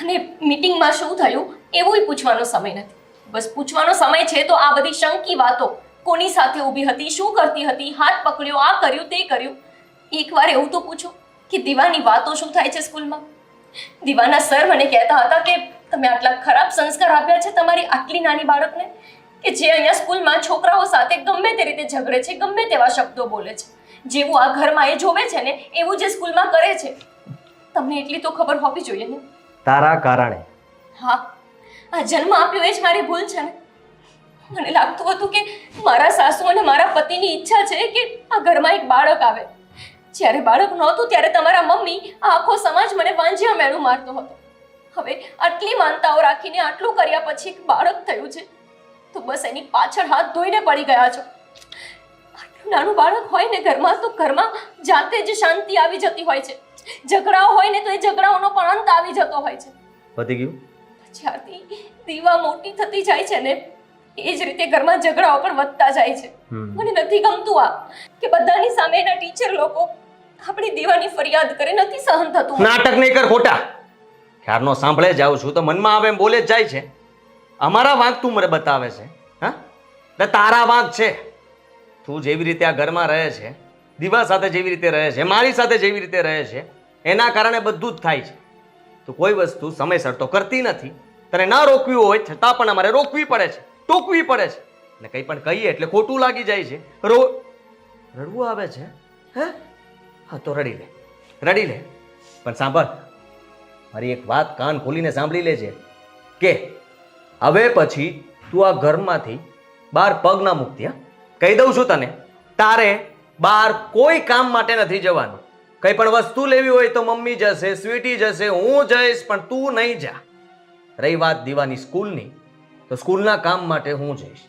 અને મીટિંગમાં શું થયું એવું પૂછવાનો સમય નથી. બસ પૂછવાનો સમય છે તો આ બધી શંકી વાતો, કોની સાથે ઊભી હતી, શું કરતી હતી, હાથ પકડ્યો, આ કર્યું તે કર્યું, એકવાર એવું તો પૂછો કે દીવાની વાતો શું થાય છે સ્કૂલમાં. દીવાના સર મને કહેતા હતા કે તમે આટલા ખરાબ સંસ્કાર આપ્યા છે તમારી આટલી નાની બાળકને, કે જે અહીંયા સ્કૂલમાં છોકરાઓ સાથે ગમે તે રીતે ઝઘડે છે, ગમે તેવા શબ્દો બોલે છે. જેવું આ ઘરમાં એ જોવે છે ને એવું જે સ્કૂલમાં કરે છે. તમને એટલી તો ખબર હોવી જોઈએ ને. તારા કારણે. હા, આ જન્મ આપ્યો એ જ મારી ભૂલ છે ને. મને લાગતું હતું કે મારા સાસુ અને મારા પતિની ઈચ્છા છે કે આ ઘરમાં એક બાળક આવે. જ્યારે બાળક નહોતું ત્યારે તમારા મમ્મી આ આખો સમાજ મને વાંજિયા મેળું મારતો હતો. હવે આટલી માનતાઓ રાખીને આટલું કર્યા પછી એક બાળક થયું છે તો બસ એની પાછળ હાથ ધોઈને પડી ગયા છો. આટલું નાનું બાળક હોય ને ઘરમાં તો ઘરમાં જાતે જ શાંતિ આવી જતી હોય છે. ઝઘડાઓ હોય ને તો એ ઝઘડાઓનો પણ અંત આવી જતો હોય છે. પતી ગયું? જ્યારથી દીવા મોટી થતી જાય છે ને એ જ રીતે ઘરમાં ઝઘડાઓ પણ વધતા જાય છે. મને નથી ગમતું આ કે બધાની સામે એના ટીચર લોકો આપણી દીવાની ફરિયાદ કરે. નથી સહન થતું. નાટક નહીં કર ખોટા. ક્યારનો સાંભળે જાઉં છું તો મનમાં આવે એમ બોલે જ જાય છે. અમારા વાંક તું મને બતાવે છે? હા, ને તારા વાંક છે. તું જેવી રીતે આ ઘરમાં રહે છે, દીવા સાથે જેવી રીતે રહે છે, મારી સાથે જેવી રીતે રહે છે, એના કારણે બધું જ થાય છે. તું કોઈ વસ્તુ સમયસર તો કરતી નથી. તને ના રોકવી હોય છતાં પણ અમારે રોકવી પડે છે, ટોકવી પડે છે. ને કંઈ પણ કહીએ એટલે ખોટું લાગી જાય છે. રડવું આવે છે? હે? હા તો રડી લે, રડી લે. પણ સાંભળ, મારી એક વાત કાન ખોલીને સાંભળી લેજે કે હવે પછી તું આ ઘરમાંથી બહાર પગ ના મૂકતી. હા, કહી દઉં છું તને, તારે બહાર કોઈ કામ માટે નથી જવાનું. કંઈ પણ વસ્તુ લેવી હોય તો મમ્મી જશે, સ્વીટી જશે, હું જઈશ, પણ તું નહીં જા. રહી વાત દીવાની સ્કૂલની, તો સ્કૂલના કામ માટે હું જઈશ.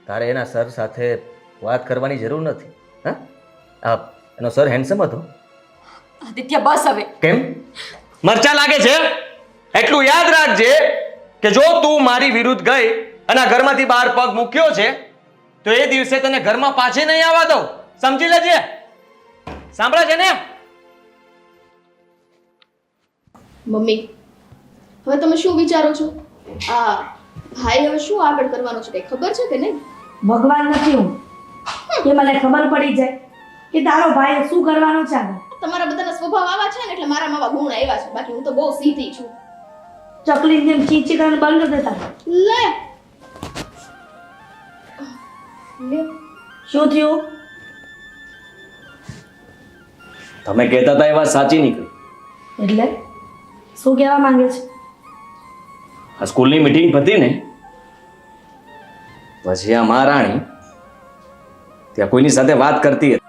તારે એના સર સાથે વાત કરવાની જરૂર નથી. હા, એનો સર હેન્ડસમ હતો. આદિત્ય બસ હવે. કેમ મરચા લાગે છે? એટલું યાદ રાખજે કે જો તું મારી વિરુદ્ધ ગઈ અને આ ઘરમાંથી બહાર પગ મૂક્યો છે તો એ દિવસે તને ઘરમાં પાછી નહીં આવવા દઉં. સમજી લેજે. સાંભળે છે ને? મમ્મી, હવે તમે શું વિચારો છો? આ ભાઈ હવે શું આગળ કરવાનો છે કઈ ખબર છે કે નહીં? ભગવાન નથી હું કે મને ખબર પડી જાય કે તારો ભાઈ શું કરવાનો છે આગળ. તમારા બધાના સ્વભાવ આવા છે ને એટલે મારામાં આવા ગુણ આવ્યા છે. બાકી હું તો બહુ સીધી છું. ચકલી જેમ ચીચી કરવાનું બંધ કરી દેતા. લે લે શું થયું? તમે કહેતા હતા એ વાત સાચી નીકળી. એટલે શું કહેવા માંગે છે? આ સ્કૂલની મીટિંગ પતી ને પછી આ મહારાણી ત્યાં કોઈની સાથે વાત કરતી હતી.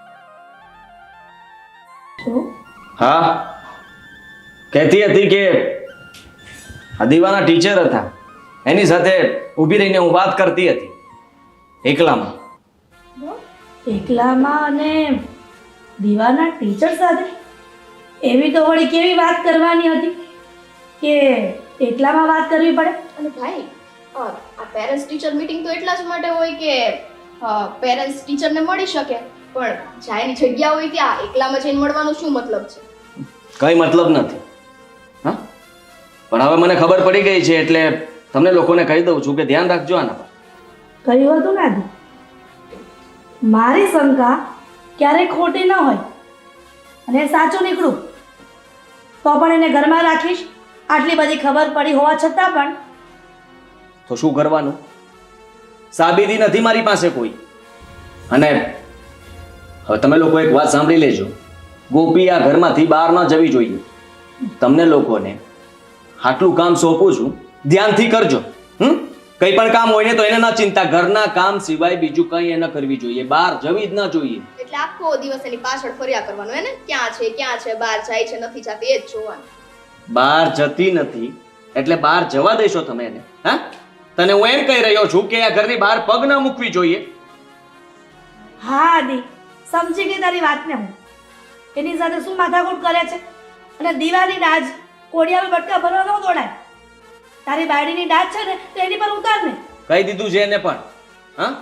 શું? હા, કહેતી હતી કે આ દીવાના ટીચર હતા, એની સાથે ઊભી રહીને હું વાત કરતી હતી એકલામાં. એકલામાં અને દીવાના ટીચર સાથે? એવી તો વળી કેવી વાત કરવાની હતી કે એકલામાં વાત કરવી પડે? અને ભાઈ આ પેરેન્ટ્સ ટીચર મીટિંગ તો એટલા જ માટે હોય કે પેરેન્ટ્સ ટીચરને મળી શકે, પણ જ્યાં એની જગ્યા હોય ત્યાં એકલામાં જઈને મળવાનો શું મતલબ છે? કઈ મતલબ નથી. હા, પણ હવે મને ખબર પડી ગઈ છે એટલે તમને લોકોને કહી દઉં છું કે ધ્યાન રાખજો આના પર. કહ્યું હતું ને, મારી શંકા ક્યારેય ખોટી ન હોય અને સાચું નીકળું તો પણ એને ઘરમાં રાખીશ. આટલી બધી ખબર પડી હોવા છતાં પણ તો શું કરવાનું? સાબિતી નથી મારી પાસે કોઈ. અને હવે તમે લોકો એક વાત સાંભળી લેજો, ગોપી આ ઘરમાંથી બહાર ન જવી જોઈએ. તમને લોકોને આટલું કામ સોંપું છું, ધ્યાનથી કરજો. કંઈ પણ કામ હોય ને તો એને ન ચિંતા, ઘરના કામ સિવાય બીજું કંઈ એને કરવી જોઈએ, બહાર જવી જ ન જોઈએ. એટલે આખો દિવસ એની પાછળ ફર્યા કરવાનું હે ને? ક્યાં છે, બહાર જાય છે નથી જાતી એ જ જોવાનું. બહાર જતી નથી એટલે બહાર જવા દેશો તમે એને? હા, તને હું એમ કહી રહ્યો છું કે આ ઘરની બહાર પગ ન મૂકવી જોઈએ. હા આદિ, સમજી ગઈ તારી વાતને હું. એની સાથે શું માથાકૂટ કરે છે? અને દીવાની ડાજ કોડિયામાં બટકા ભરવા ન દોડાય. તારી બાયડીની ડાજ છે ને તો એની પર ઉતાર ને. કહી દીધું છે એને પણ, હા,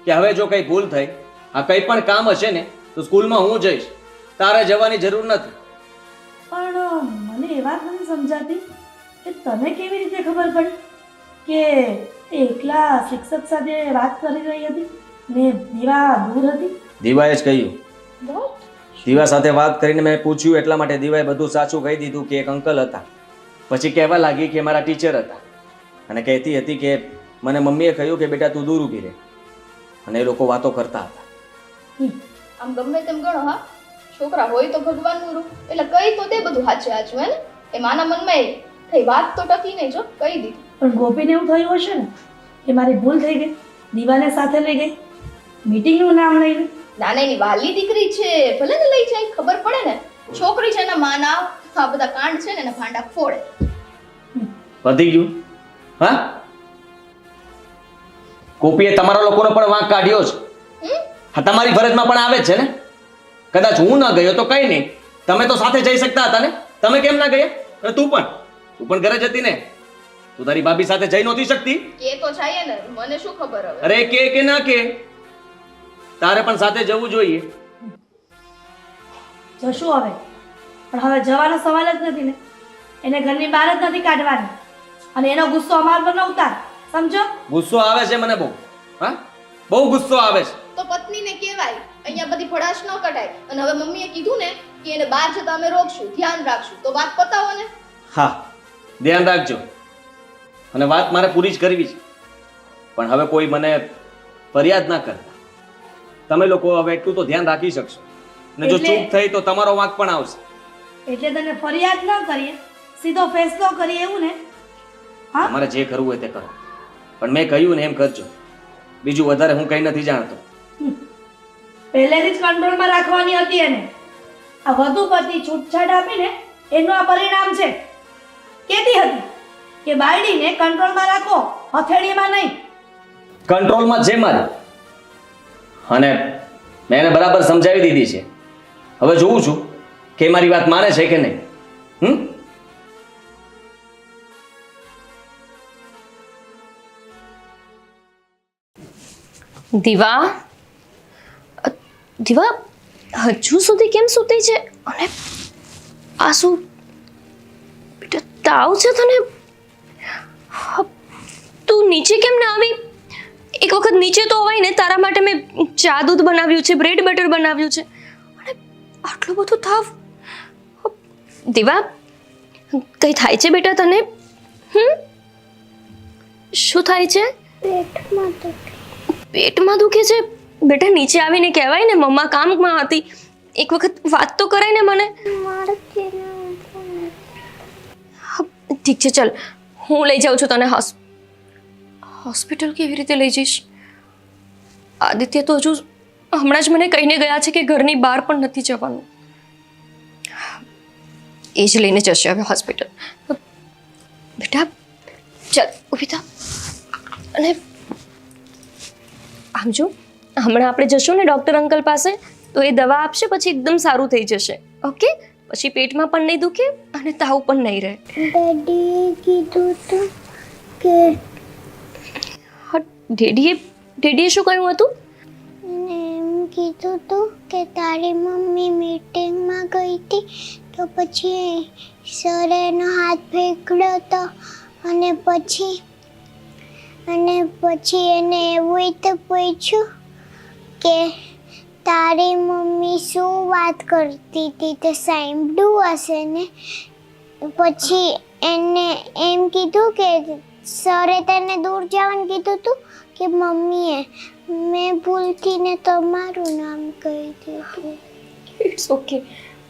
કે હવે જો કઈ ભૂલ થઈ, આ કંઈ પણ કામ હશે ને તો સ્કૂલમાં હું જઈશ, તારે જવાની જરૂર નથી. પણ મને એ વાત નથી સમજાતી કે તને કેવી રીતે ખબર પડી કે એ એકલા શિક્ષક સાથે વાત કરી રહી હતી ને દીવા દૂર હતી. દીવાએ જ કહ્યું. What? દીવા સાથે વાત કરીને મેં પૂછ્યું એટલા માટે દીવાએ બધું સાચું કહી દીધું કે એક અંકલ હતા. પછી કહેવા લાગી કે મારા ટીચર હતા અને કહેતી હતી કે મને મમ્મીએ કહ્યું કે બેટા તું દૂર ઊભી રહે, અને એ લોકો વાતો કરતા હતા. આમ ગમે તેમ ગણો હા, છોકરા હોય તો ભગવાનનું રૂપ, એટલે કઈ તો તે બધું સાચું સાચું હે ને. એ માના મનમાં એ થઈ વાત તો ટકી નહીં, જો કહી દીધી. પણ ગોપીને એવું થયું હશે ને કે મારી ભૂલ થઈ ગઈ, દીવાને સાથે લઈ ગઈ, મીટિંગનું નામ લઈને. નાનાની વાલી દીકરી છે, ભલે ને લઈ જાય, ખબર પડે ને. છોકરી છે ને માના આ બધા કાંડ છે ને એના ભાંડા ફોડે. પતી ગયું? હા, ગોપીએ તમારા લોકોનો પણ વાંક કાઢ્યો છે. હા, તમારી ફરજમાં પણ આવે જ છે ને. કદાચ હું ન ગયો તો કઈ નહીં, તમે તો સાથે જઈ શકતા હતા ને. તમે કેમ ના ગયા? અને તું પણ ઘરે જતી ને. તું તારી ભાભી સાથે જઈ નહોતી શકતી? એ તો જાય ને, મને શું ખબર હવે. અરે કે ના કે, તારે પણ સાથે જવું જોઈએ. જશું હવે, પણ હવે જવાનો સવાલ જ નથી ને. એને ઘરની બહાર જ નથી કાઢવાની, અને એનો ગુસ્સો અમાર પર ન ઉતાર, સમજો. ગુસ્સો આવે છે મને બહુ. હા, બહુ ગુસ્સો આવે છે. તો પત્નીને કહેવાય અહીંયા બધી ફડાશ ન કઢાય. અને હવે મમ્મીએ કીધું ને કે એને બહાર જતા અમે રોકશું, ધ્યાન રાખશું, તો વાત પતાવો ને. હા, ધ્યાન રાખજો. અને વાત મારે પૂરી જ કરવી છે, પણ હવે કોઈ મને ફરિયાદ ના કરતા. તમે લોકો હવે એટલું તો ધ્યાન રાખી શકશો, ને જો ચૂપ થઈ તો તમારો વાંક પણ આવશે. એટલે તને ફરિયાદ ન કરીએ, સીધો ફેસલો કરીએ એવું ને. હા, તમારે જે કરવું હોય તે કરો, પણ મેં કહ્યું ને એમ કરજો. બીજું વધારે હું કંઈ નથી જાણતો. પહેલેથી જ કંટ્રોલમાં રાખવાની હતી એને. આ વધુ પડતી છૂટછાટ આપીને એનું આ પરિણામ છે. કેતી હતી કે બાયડીને કંટ્રોલમાં રાખો, હથેળીમાં નહીં. કંટ્રોલમાં છે મારી, અને મેં એને બરાબર સમજાવી દીધી છે. હવે જોઉં છું કે મારી વાત માને છે કે નહીં. દીવા, દીવા હજુ સુધી કેમ સૂતી છે? અને આ શું બેટા, તાવ છે તને? તું નીચે કેમ ના આવી? એક વખત નીચે તો અવાય ને. તારા માટે મેં ચા દૂધ બનાવ્યું છે, બ્રેડ બટર બનાવ્યું છે, અને આટલો બધો તાવ. દીવા, કઈ થાય છે બેટા તને? શું થાય છે? પેટમાં તો પેટમાં દુખે છે? બેટા નીચે આવીને કહેવાય ને, મમ્મા કામમાં હતી. એક વખત વાત તો કરાય ને મને. મારથી ઠીક છે, ચાલ હું લઈ જાઉં છું તને હોસ્પિટલ. કેવી રીતે લઈ જઈશ? આદિત્ય તો હજુ હમણાં જ મને કહીને ગયા છે કે ઘરની બહાર પણ નથી જવાનું. એ જ લઈને જશે હવે હોસ્પિટલ. બેટા ચાલ ઊભી થા. અને આમ જો, હમણાં આપણે જશું ને ડૉક્ટર અંકલ પાસે, તો એ દવા આપશે, પછી એકદમ સારું થઈ જશે. ઓકે? પછી પેટમાં પણ નહીં દુખે અને તાવ પણ નહીં રહે. ડેડીએ કીધું હતું કે ડેડીએ શું કહ્યું હતું? એને એમ કીધું હતું કે તારી મમ્મી મીટિંગમાં ગઈ હતી, તો પછી સરે એનો હાથ પકડ્યો હતો, અને પછી એને એવું તો પૂછ્યું કે તારી મમ્મી શું વાત કરતી હતી, તે સાંભળ્યું હશે ને. પછી એને એમ કીધું કે સરે તને દૂર જવાનું કીધું હતું કે મમ્મીએ મેં ભૂલથી ને તમારું નામ કહી દીધું. It's okay.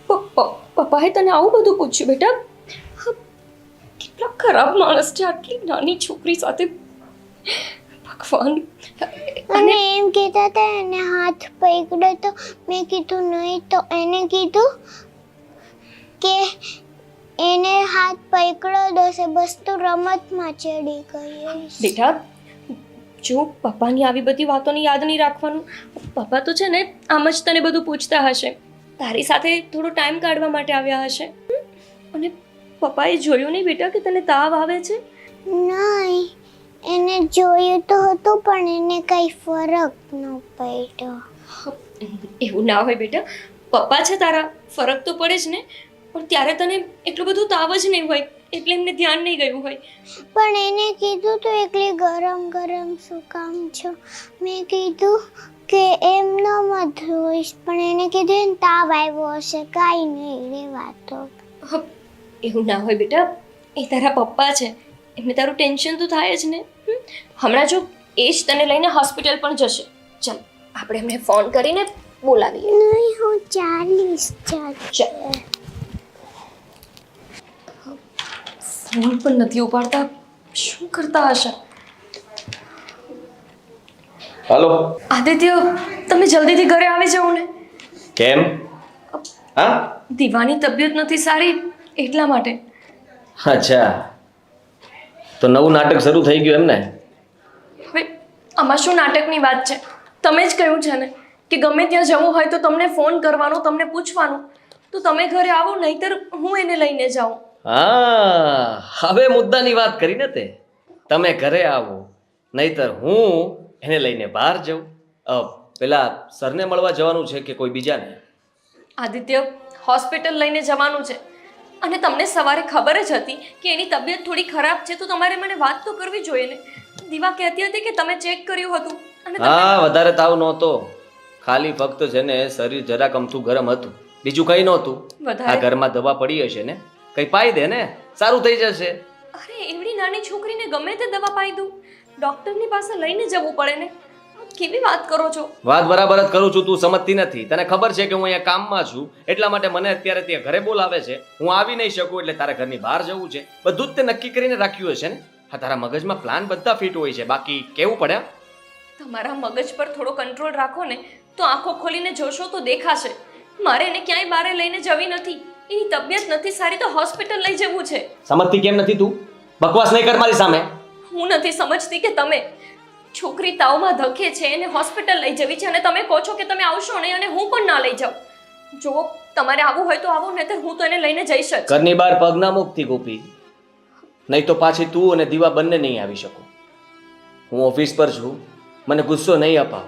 પપ્પાએ તને આવું બધું પૂછ્યું બેટા? કેટલા ખરાબ માણસ છે આટલી નાની છોકરી સાથે. ભગવાન. અને એમ કહેતા હતા એને હાથ પકડ્યો તો મેં કીધું નહીં, તો એને કીધું કે એને હાથ પકડ્યો દોશે, બસ તો રમતમાં ચડી ગઈ. બેટા જો, પપ્પાની આવી બધી વાતોની યાદ નહીં રાખવાનું. પપ્પા તો છે ને આમ જ તને બધું પૂછતા હશે, તારી સાથે થોડો ટાઈમ કાઢવા માટે આવ્યા હશે. અને પપ્પાએ જોયું નહીં બેટા કે તને તાવ આવે છે? નહીં, એને જોયું તો હતું પણ એને કંઈ ફરક ન પડ્યો. એવું ના હોય બેટા, પપ્પા છે તારા, ફરક તો પડે જ ને. પણ ત્યારે તને એટલું બધું તાવ જ નહીં હોય. એટલે એમને ધ્યાન નહીં ગયું હોય. પણ એને કીધું તો એકલી ગરમ ગરમ શું કામ છો? મેં કીધું કે એમ ન મત હોઈશ, પણ એને કીધું એને તાવ આવ્યો હશે. કાંઈ નહીં રેવા તો. એવું ના હોય બેટા, એ તારા પપ્પા છે, એમને તારું ટેન્શન તો થાય જ ને. હમણાં જો એ જ તને લઈને હોસ્પિટલ પણ જશે. ચાલ આપણે એમને ફોન કરીને બોલાવીએ. નહીં હું ચાલીશ. ચાલ. ફોન પણ નથી ઉપાડતા, શું કરતા હશે? હાલો. આદિત્ય, તમે જલ્દીથી ઘરે આવી જાઓ ને. કેમ? હા, દીવાની તબિયત નથી સારી એટલા માટે. અચ્છા, તો નવું નાટક શરૂ થઈ ગયું એમ ને? હવે આમાં શું નાટકની વાત છે? તમે જ કહ્યું છે ને કે ગમે ત્યાં જવું હોય તો તમને ફોન કરવાનો, તમને પૂછવાનું. તો તમે ઘરે આવો, નહીતર હું એને લઈને જાઉં. હા, હવે મુદ્દાની વાત કરી ને તે. તમે ઘરે આવો, નહીતર હું એને લઈને બહાર જાઉં. પેલા સરને મળવા જવાનું છે કે કોઈ બીજાને? આદિત્ય, હોસ્પિટલ લઈને જવાનું છે અને તમને સવારે ખબર જ હતી કે એની તબિયત થોડી ખરાબ છે, તો તમારે મને વાત તો કરવી જોઈએ ને. દીવા કહેતી હતી કે તમે ચેક કર્યું હતું અને હા, વધારે તાવ નહોતો, ખાલી ફક્ત છે ને શરીર જરાક અમથું ગરમ હતું, બીજું કંઈ નહોતું. આ ઘરમાં દવા પડી હશે ને, કંઈ પાઈ દે ને, સારું થઈ જશે. અરે એવડી નાની છોકરીને ગમે તે દવા પાઈ દઉં? ડોક્ટરની પાસે લઈને જવું પડે ને. કેવી વાત કરો છો? વાત બરાબર જ કરું છું, તું સમજતી નથી. તને ખબર છે કે હું અહીંયા કામમાં છું, એટલા માટે મને અત્યારે ત્યાં ઘરે બોલાવે છે. હું આવી નહીં શકું, એટલે તારે ઘરની બહાર જવું છે. બધું જ તે નક્કી કરીને રાખ્યું હશે ને. હા, તારા મગજમાં પ્લાન બધા ફિટ હોય છે, બાકી કેવું પડે? તમારા મગજ પર થોડો કંટ્રોલ રાખો ને, તો આંખો ખોલીને જોશો તો દેખાશે. મારે એને ક્યાંય બહાર લઈને જવી નથી. એની તબિયત નથી સારી તો હોસ્પિટલ લઈ જવું છે. સમજતી કેમ નથી તું? બકવાસ નહીં કર મારી સામે. હું નથી સમજતી કે તમે છોકરી તાવમાં ધકે છે એને હોસ્પિટલ લઈ જવી છે અને તમે કહો છો કે તમે આવશો નહીં અને હું પણ ના લઈ જાઉં. જો તમારે આવવું હોય તો આવો, નહીતર હું તો એને લઈને જઈશ જ. ઘરની બહાર પગ ના મૂકતી ગોપી, નહીં તો પાછી તું અને દીવા બંને નહીં આવી શકો. હું ઓફિસ પર છું, મને ગુસ્સો નહીં અપાવ.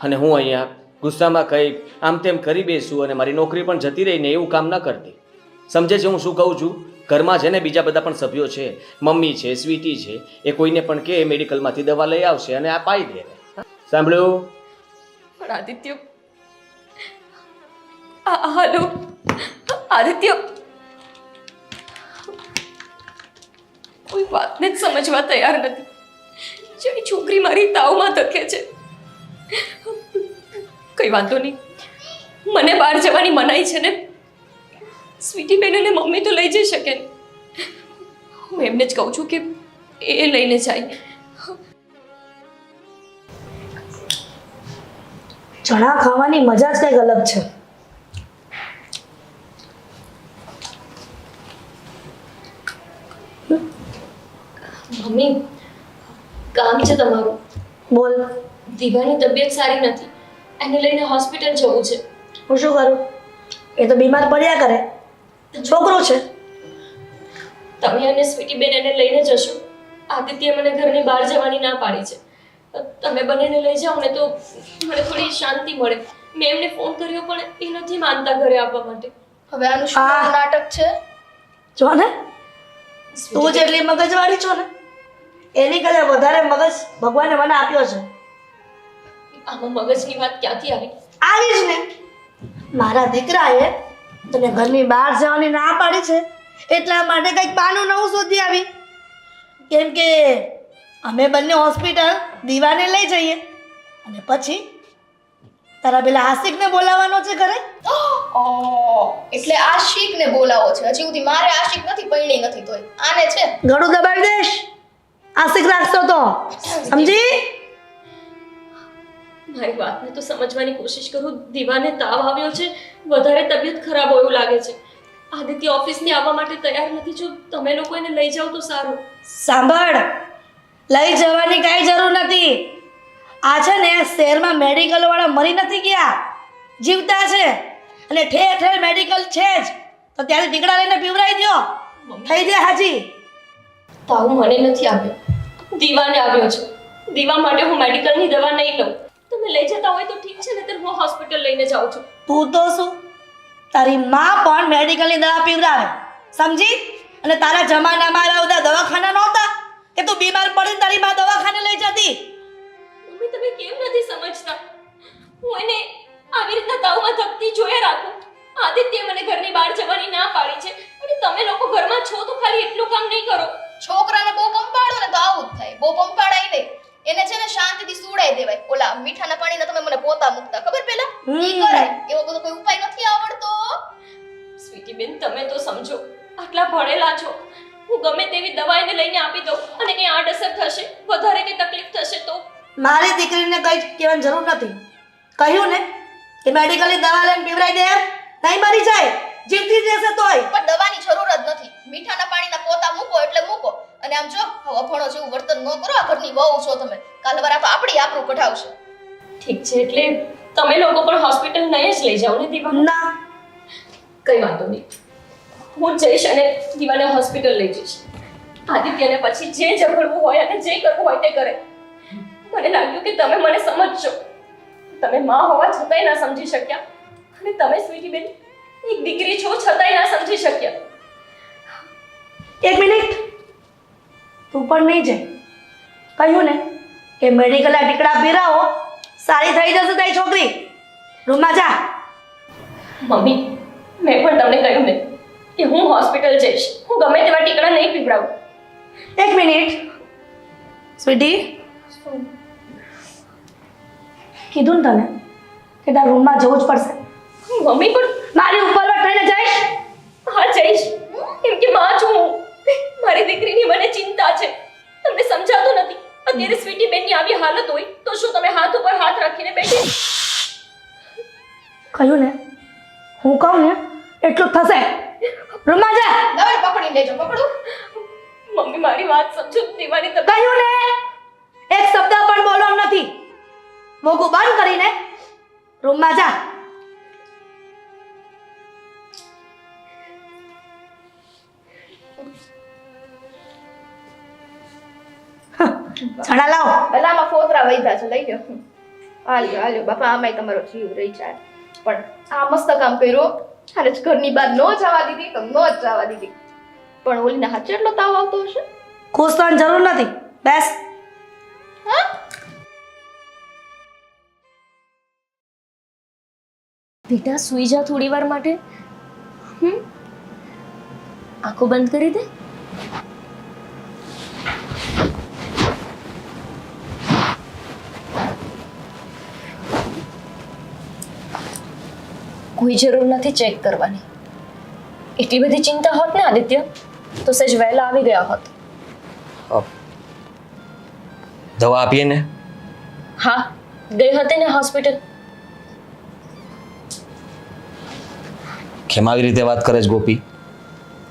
અને હું અહીંયા ગુસ્સામાં કંઈ આમ તેમ કરી બેસું અને મારી નોકરી પણ જતી રહીને એવું કામ ન કરતી. સમજે છે હું શું કહું છું? ઘરમાં છે ને બીજા બધા પણ સભ્યો છે, મમ્મી છે, સ્વીટી છે, એ કોઈને પણ કે મેડિકલમાંથી દવા લઈ આવશે અને આ પાઈ દે. સાંભળ્યું? પણ આદિત્ય, હાલો આદિત્ય, કોઈ વાતને જ સમજવા તૈયાર નથી. જેવી છોકરી મારી તાવમાં ધકે છે. કઈ વાંધો નહીં, મને બહાર જવાની મનાઈ છે ને. સ્વીટી બેન અને મમ્મી તો લઈ જઈ શકે ને. હું એમને જ કહું છું કે એ લઈને જાય. ચણા ખાવાની મજા જ કંઈક અલગ છે. મમ્મી, કામ છે તમારું. બોલ. દીવાની તબિયત સારી નથી, એને લઈને હોસ્પિટલ જવું છે. હું શું કરું? એ તો બીમાર પડ્યા કરે, છોકરો છે. તમે અને સ્વીટી બેન એને લઈને જશો. આદિત્ય મને ઘરની બહાર જવાની ના પાડી છે. તમે બંનેને લઈ જાઓ ને તો મને થોડી શાંતિ મળે. મેં એમને ફોન કર્યો પણ એ નથી માનતા ઘરે આવવા માટે. હવે આનું શું નાટક છે? જો ને, તું જેટલી મગજવાળી છો ને, એની કરતા વધારે મગજ ભગવાને મને આપ્યો છે. આમાં મગજની વાત ક્યાંથી આવી? આવી જ ને, મારા દીકરાએ તને ઘરની બહાર જવાની ના પાડી છે, એટલા માટે કંઈક પાનું નવું શોધી આવી. કેમ કે અમે બંને હોસ્પિટલ દીવાને લઈ જઈએ અને પછી તારા પેલા આશિકને બોલાવવાનો છે ઘરે. એટલે આશિકને બોલાવો છે? હજી સુધી મારે આશિક નથી, પૈણી નથી, તોય આને છે. ગળું દબાવી દેશ, આશિક રાખશો તો. સમજી? મારી વાતને તો સમજવાની કોશિશ કરું. દીવાને તાવ આવ્યો છે, વધારે તબિયત ખરાબ હોય એવું લાગે છે. આદિત્ય ઓફિસથી આવવા માટે તૈયાર નથી. જો તમે લોકો એને લઈ જાઓ તો સારું. સાંભળ, લઈ જવાની કાંઈ જરૂર નથી. આ છે ને શહેરમાં મેડિકલ વાળા મરી નથી ગયા, જીવતા છે અને ઠેર ઠેર મેડિકલ છે જ. તો ત્યારે ટીકડા લઈને પીવરાઈ દો, થઈ જાય હાજી. તાવ મને નથી આવ્યો, દીવાને આવ્યો છે. દીવા માટે હું મેડિકલની દવા નહીં લઉં. તમે લઈ જતા હોય તો ઠીક છે, નહીતર હું હોસ્પિટલ લઈને જાઉં છું. તું તો શું, તારી માં પણ મેડિકલની દવા પીવરાવે, સમજી? અને તારા જમાનામાં આવા બધા દવાખાના નહોતા કે તું બીમાર પડીને તારી બા દવાખાને લઈ જતી. મમ્મી તમે કેમ નથી સમજતા? હું એને આવી રીતના તાવમાં ધકતી જોયા રાખું. આદિત્ય મને ઘરની બહાર જવાની ના પાડી છે અને તમે લોકો ઘરમાં છો તો ખાલી એટલું કામ નહીં કરો. છોકરાને બહુ પંપાડો ને તો આવું જ થાય. બહુ પંપાડાય નહીં. એને છે ને શાંતિથી સુડાઈ દેવાય. ઓલા મીઠાના પાણીના તમે મને પોતા મૂકતા ખબર પેલા ઈ કરાય. એવો બધો કોઈ ઉપાય નથી આવડતો. સ્વીટી બેન તમે તો સમજો, આટલા ભણેલા છો. હું ગમે તેવી દવા એને લઈને આપી દઉં અને કંઈ આડઅસર થશે, વધારે કે તકલીફ થશે તો મારી દીકરીને કઈ કહેવાની જરૂર નથી. કહ્યું ને કે મેડિકલની દવા લઈને પીવરાઈ દે, નહીં મરી જાય, જીવતી જ રહેશે તોય. પણ દવાની જરૂર જ નથી. મીઠાના પાણીના પોતા મૂકો એટલે મૂકો. અને આમ જો અભણો જેવું વર્તન ન કરો. આ ઘરની વહુ છો તમે. કાલ વરા તો આપણી આબરૂ કઢાવશે. ઠીક છે, એટલે તમે લોકો પણ હોસ્પિટલ નહીં જ લઈ જાઓ ને દીવા? ના, કઈ વાંધો નહીં, હું જઈશ અને દીવાને હોસ્પિટલ લઈ જઈશ. આદિત્યને પછી જે ઝઘડવું હોય અને જે કરવું હોય તે કરે. મને લાગ્યું કે તમે મને સમજશો. તમે માં હોવા છતાંય ના સમજી શક્યા અને તમે સ્વીટી બેન એક દીકરી છો છતાંય ના સમજી શક્યા. એક મિનિટ, તું પણ નહીં જાય. કહ્યું ને કે મેડિકલના ટીકડા પીરાવો, સારી થઈ જશે તારી છોકરી. રૂમમાં જા. મમ્મી મેં પણ તમને કહ્યું ને કે હું હોસ્પિટલ જઈશ. હું ગમે તેવા ટીકડા નહીં પીવડાવું. એક મિનિટ સ્વીટી, કીધું ને તને કે તારા રૂમમાં જવું જ પડશે. મમ્મી પણ મારી ઉપર થઈને જઈશ. હા જઈશ, કેમ કે માં છું હું. મારી દીકરીની મને ચિંતા છે. તમને સમજાતું નથી. અત્યારે સ્વીટી બેનની આવી હાલત હોય તો શું તમે હાથ ઉપર હાથ રાખીને બેઠી? કહ્યું ને, હું કહું ને એટલું જ થશે. રૂમમાં જા. દવાને પકડી લેજો. પકડું. મમ્મી મારી વાત સમજો. દીવાની તક કહ્યું ને, એક શબ્દ પણ બોલવાનું નથી. મોગું બંધ કરીને રૂમમાં જા. ચણા લાવો. પેલા આમાં ફોતરા વૈધા છે, લઈ લો. હાલ્યો હાલ્યો બાપા, આમાંય તમારો જીવ રહી જાય. પણ આ મસ્ત કામ કર્યું. અને ઘરની બહાર ન જવા દીધી તો ન જ જવા દીધી. પણ ઓલીના હાથે એટલો તાવ આવતો હશે. ખુશ થવાની જરૂર નથી. બેસ. હા, બેટા સૂઈ જા થોડી વાર માટે. આંખો બંધ કરી દે. કોઈ જરૂર નથી ચેક કરવાની. એટલી બધી ચિંતા હોત ને આદિત્ય તો સહેજ વહેલા આવી ગયા હોત. દવા આપીએ ને? હા ગઈ હતી ને હોસ્પિટલ. કેમ આવી રીતે વાત કરે છે ગોપી?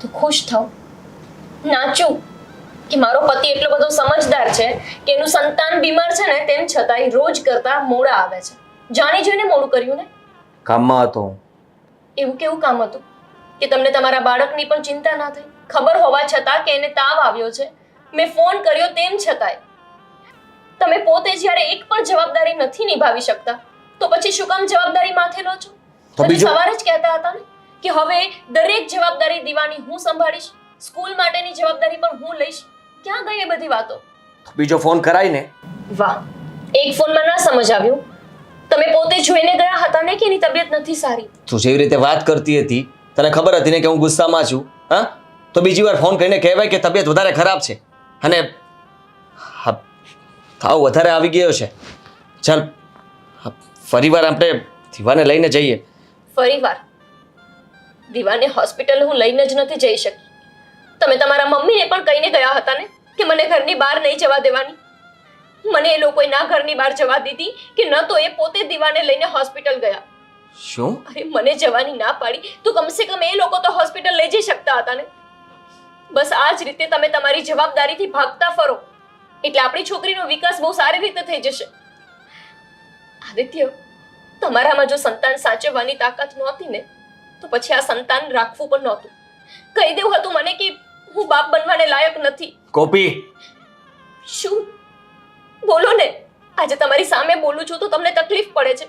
તો ખુશ થાવ, નાચું કે મારો પતિ એટલો બધો સમજદાર છે કે એનું સંતાન બીમાર છે ને તેમ છતાંય રોજ કરતા મોડા આવે છે. જાણી જોઈને મોડું કર્યું ને. કામમાં હતો હું. એવું કેવું કામ હતું કે તમને તમારા બાળકની પણ ચિંતા ના થઈ? ખબર હોવા છતાં કે એને તાવ આવ્યો છે, મેં ફોન કર્યો તેમ છતાંય તમે પોતે જ્યારે એક પણ જવાબદારી નથી નિભાવી શકતા તો પછી શું કામ જવાબદારી માથે લો છો? તમે સવારે જ કહેતા હતા ને કે હવે દરેક જવાબદારી દીવાની હું સંભાળીશ, સ્કૂલ માટેની જવાબદારી પણ હું લઈશ. ક્યાં ગઈ એ બધી વાતો? બીજો ફોન કરાય ને. વાહ, એક ફોનમાં ના સમજ આવ્યું. તમે પોતે જોઈને ગયા હતા ને કે એની તબિયત નથી સારી. તું જેવી રીતે વાત કરતી હતી તને ખબર હતી ને કે હું ગુસ્સામાં છું, હા? તો બીજી વાર ફોન કરીને કહેવાય કે તબિયત વધારે ખરાબ છે અને તાવ વધારે આવી ગયો છે. ચાલ ફરીવાર આપણે દીવાને લઈને જઈએ. ફરીવાર દીવાને હોસ્પિટલ હું લઈને જ નથી જઈ શકી. તમે તમારા મમ્મીને પણ કહીને ગયા હતા ને કે મને ઘરની બહાર નહીં જવા દેવાની. મને એ લોકોએ ના ઘરની બહાર જવા દીધી કે ન તો એ પોતે દીવાને લઈને હોસ્પિટલ ગયા. શું? અરે મને જવાની ના પાડી તો કમસે કમ એ લોકો તો હોસ્પિટલ લઈ જઈ શકતા હતા ને. બસ આ જ રીતે તમે તમારી જવાબદારીથી ભાગતા ફરો એટલે આપણી છોકરીનો વિકાસ બહુ સારી રીતે થઈ જશે. આદિત્ય, તમારામાં જો સંતાન સાચવવાની તાકાત નહોતી ને તો પછી આ સંતાન રાખવું પણ નહોતું. કહી દેવું હતું મને કે હું બાપ બનવાને લાયક નથી. ગોપી, શું બોલો ને. આજે તમારી સામે બોલું છું તો તમને તકલીફ પડે છે,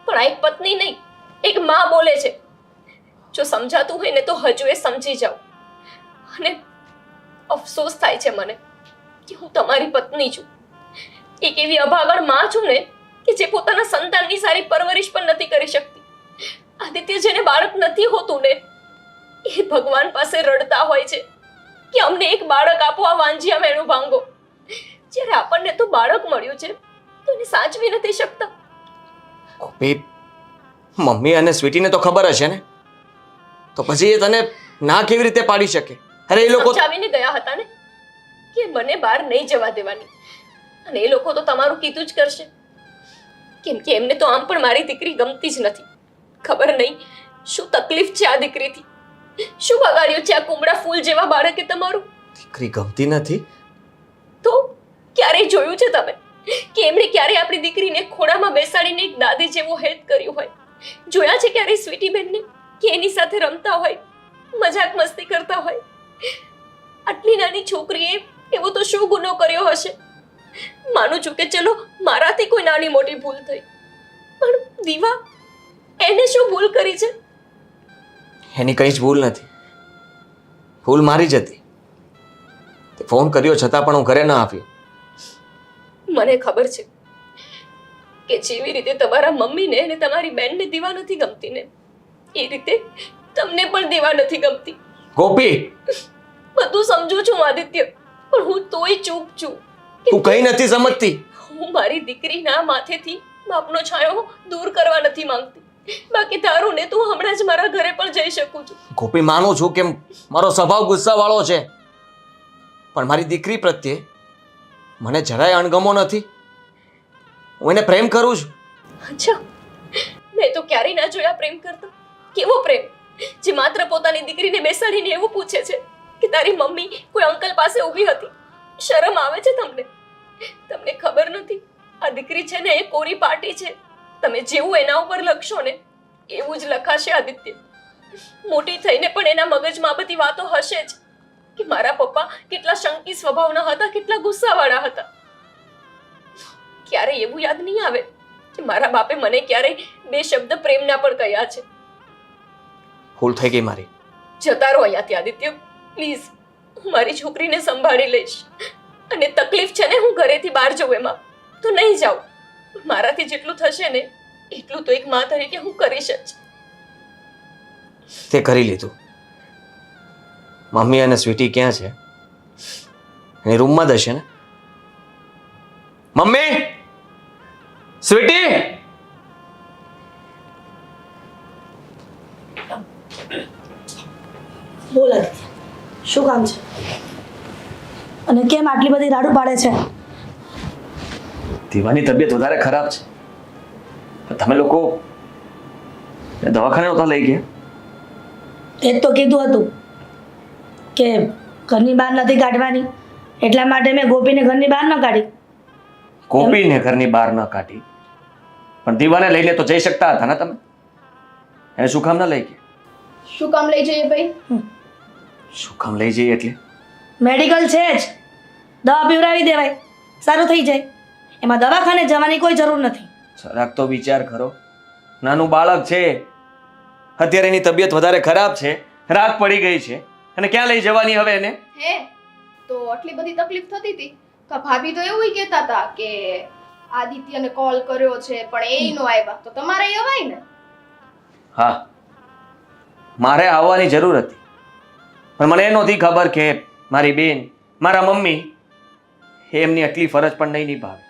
પણ આ એક પત્ની નહીં એક માં બોલે છે. જો સમજાતું હોય ને તો હજુ એ સમજી જાઓ. અને અફસોસ થાય છે મને કે હું તમારી પત્ની છું, એક એવી અભાગણ માં છું ને કે જે પોતાના સંતાનની સારી પરવરિશ પણ નથી કરી શકતી. આદિત્ય, જેને બાળક નથી હોતું ને એ ભગવાન પાસે રડતા હોય છે કે અમને એક બાળક આપો, આ વાંજિયા મેણું ભાંગો. જ્યારે આપણને તો બાળક મળ્યું છે તો એને સાચવી નથી શકતા. ગોપી, મમ્મી અને સ્વીટીને તો ખબર હશે ને, તો પછી એ તને ના કેવી રીતે પાડી શકે? અરે એ લોકો સમજાવીને ગયા હતા ને કે મને બહાર નહીં જવા દેવાની, અને એ લોકો તો તમારું કીધું જ કરશે, કેમ કે એમને તો આમ પણ મારી દીકરી ગમતી જ નથી. ખબર નહીં શું તકલીફ છે આ દીકરીથી, શું બગાડ્યું છે આ કુમળા ફૂલ જેવા બાળકે તમારું. દીકરી ગમતી નથી? તો ક્યારેય જોયું છે તમે કે એમણે ક્યારે આપણી દીકરીને ખોળામાં બેસાડીને એક દાદી જેવું હેલ્પ કર્યું હોય? જોયા છે ક્યારે સ્વીટી બેનને કે એની સાથે રમતા હોય, મજાક મસ્તી કરતા હોય? આટલી નાની છોકરીએ એવો તો શું ગુનો કર્યો હશે? માનું છું કે ચલો મારાથી કોઈ નાની મોટી ભૂલ થઈ, પણ દીવા, એને શું ભૂલ કરી છે? એની કંઈ જ ભૂલ નથી. ભૂલ મારી જ હતી. તે ફોન કર્યો છતાં પણ હું ઘરે ન આવ્યો. મને ખબર છે કે જેવી રીતે તમારા મમ્મીને અને તમારી બેનને દીવા નથી ગમતી ને, એ રીતે તમને પણ દીવા નથી ગમતી. ગોપી, બધું સમજુ છું આદિત્ય, પણ હું તોય ચૂપ છું. તું કઈ નથી સમજતી. હું મારી દીકરીના માથેથી બાપનો છાંયો દૂર કરવા નથી માંગતી. બાકી તારું ને તું હમણાં જ મારા ઘરે પણ જઈ શકું છું. ગોપી, માનું છું કે મારો સ્વભાવ ગુસ્સાવાળો છે, પણ મારી દીકરી પ્રત્યે મને જરાય અણગમો નથી. હું એને પ્રેમ કરું છું. અચ્છા, મેં તો ક્યારેય ના જોયા પ્રેમ કરતા. કેવો પ્રેમ જે માત્ર પોતાની દીકરીને બેસાડીને એવું પૂછે છે કે તારી મમ્મી કોઈ અંકલ પાસે ઊભી હતી. શરમ આવે છે તમને? તમને ખબર નથી આ દીકરી છે ને એ કોરી પાટી છે. તમે જેવું એના ઉપર લખશો ને એવું જ લખાશે આદિત્ય. મોટી થઈને પણ એના મગજમાં બધી વાતો હશે જ કે મારા પપ્પા કેટલા શંકી સ્વભાવના હતા, કેટલા ગુસ્સાવાળા હતા. ક્યારે એવું યાદ નહીં આવે કે મારા બાપે મને ક્યારેય બે શબ્દ પ્રેમના પણ કહ્યા છે. ભૂલ થઈ ગઈ મારી. જતા રહો અહીંયાથી આદિત્ય, પ્લીઝ. હું મારી છોકરીને સંભાળી લઈશ, અને તકલીફ છે ને હું ઘરેથી બહાર જઉં એમાં તો નહીં જાઉં. મારાથી જેટલું થશે ને એટલું તો એક મા તરીકે હું કરીશ જ. તે કરી લીધું. મમ્મી અને સ્વીટી ક્યાં છે? એની રૂમમાં જ હશે ને. મમ્મી, સ્વીટી! બોલ આદિત્ય, શું કામ છે? અને કેમ આટલી બધી રાડું પાડે છે? દીવાની તબિયત વધારે ખરાબ છે. તમે લોકો દવાખાને નહોતા લઈ ગયા? એ જ તો કીધું હતું કે ઘરની બહાર નથી કાઢવાની, એટલા માટે મેં ગોપીને ઘરની બહાર ન કાઢી. ગોપીને ઘરની બહાર ન કાઢી, પણ દીવાને લઈને તો જઈ શકતા હતા ને તમે? એને શું કામ ન લઈ ગયા? શું કામ લઈ જઈએ ભાઈ? શું કામ લઈ જઈએ એટલે? મેડિકલ છે જ, દવા પીવડાવી દેવાય, સારું થઈ જાય. એમાં દવાખાને જવાની કોઈ જરૂર નથી. જરાક તો વિચાર કરો. નાનું બાળક છે, અત્યારે એની તબિયત વધારે ખરાબ છે, રાત પડી ગઈ છે, અને ક્યાં લઈ જવાની હવે એને? હે તો આટલી બધી તકલીફ થતી હતી તો ભાભી તો એવું કહેતા હતા કે આદિત્યને કોલ કર્યો છે પણ એ નો આવ્યા, તો તમારે અવાય ને? હા, મારે આવવાની જરૂર હતી, પણ મને એ નહોતી ખબર કે મારી બેન, મારા મમ્મી એમની આટલી ફરજ પણ નહીં નિભાવે.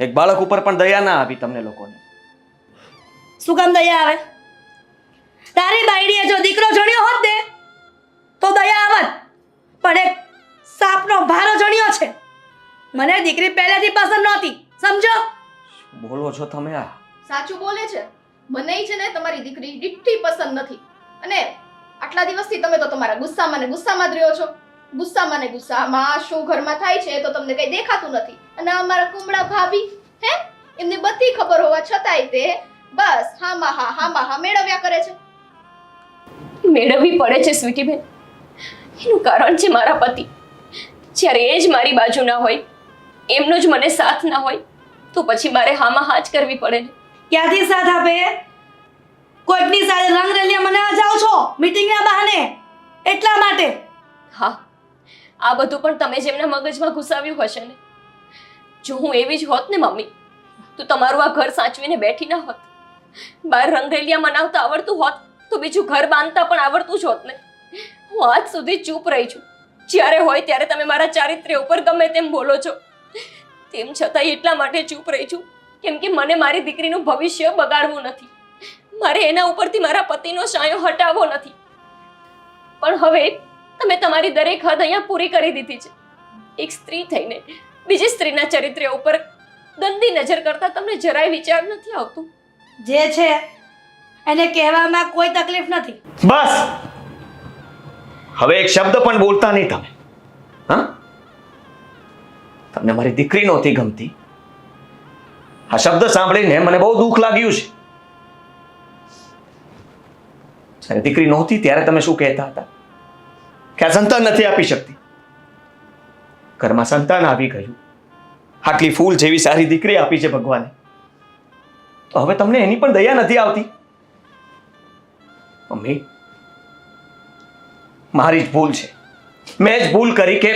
એક બાળક ઉપર પણ દયા ના આવી તમને લોકોને. શું કામ દયા આવે? તારી બાયડીએ જો દીકરો જણ્યો હોત ને તો દયા આવત, પણ એક સાપનો ભારો જણ્યો છે. મને દીકરી પહેલેથી પસંદ નહોતી, સમજો? શું બોલો છો તમે? આ સાચું બોલે છે. મને છે ને તમારી દીકરી ડીઠી પસંદ નથી, અને આટલા દિવસથી તમે તો તમારા ગુસ્સામાં ને ગુસ્સામાં જ રહ્યો છો. ગુસ્સામાં ને ગુસ્સામાં શું ઘરમાં થાય છે તો તમને કઈ દેખાતું નથી. અને અમારા કુમળા ભાભી, હે, એમને બધી ખબર હોવા છતાંય તે બસ હા મેળવ્યા કરે છે. મેળવવી પડે છે સ્વીટીબેન. એનું કારણ છે મારા પતિ. જ્યારે એ જ મારી બાજુ ના હોય, એમનો જ મને સાથ ના હોય, તો પછી મારે હામાં હા જ કરવી પડે ને. ક્યાંથી સાથ આપે? કોઈકની સાથે રંગ રલિયા મનાવવા જાઓ છો મીટિંગના બહાને, એટલા માટે. હા, આ બધું પણ તમે જ એમના મગજમાં ઘુસાવ્યું હશે ને. જો હું એવી જ હોત ને મમ્મી, તો તમારું આ ઘર સાચવીને બેઠી ના હોત. બહાર રંગરેલિયા મનાવતા આવડતું હોત તો બીજું ઘર બાંધતા પણ આવડતું જ હોત ને. હું આજ સુધી ચૂપ રહી છું. જ્યારે હોય ત્યારે તમે મારા ચારિત્ર્ય ઉપર ગમે તેમ બોલો છો. તેમ છતાં એટલા માટે ચૂપ રહી છું કેમ કે મને મારી દીકરીનું ભવિષ્ય બગાડવું નથી. મારે એના ઉપરથી મારા પતિનો સાયો હટાવવો નથી. પણ હવે તમે તમારી દરેક હદ અહીંયા પૂરી કરી દીધી છે. એક સ્ત્રી થઈને બીજી સ્ત્રીના ચરિત્ર ઉપર ગંદી નજર કરતા તમને જરાય વિચાર નથી આવતો. જે છે એને કહેવામાં કોઈ તકલીફ નથી. બસ, હવે એક શબ્દ પણ બોલતા નહીં તમે. હા, તમને મારી દીકરી નહોતી ગમતી. આ શબ્દ સાંભળીને મને બહુ દુઃખ લાગ્યું છે. જ્યારે દીકરી નહોતી ત્યારે તમે શું કહેતા હતા કે આ સંતાન નથી આપી શકતી. ઘરમાં સંતાન આવી ગયું. આટલી ફૂલ જેવી સારી દીકરી આપી છે ભગવાને, તો હવે તમને એની પણ દયા નથી આવતી. મમ્મી, મારી જ ભૂલ છે. મેં જ ભૂલ કરી કે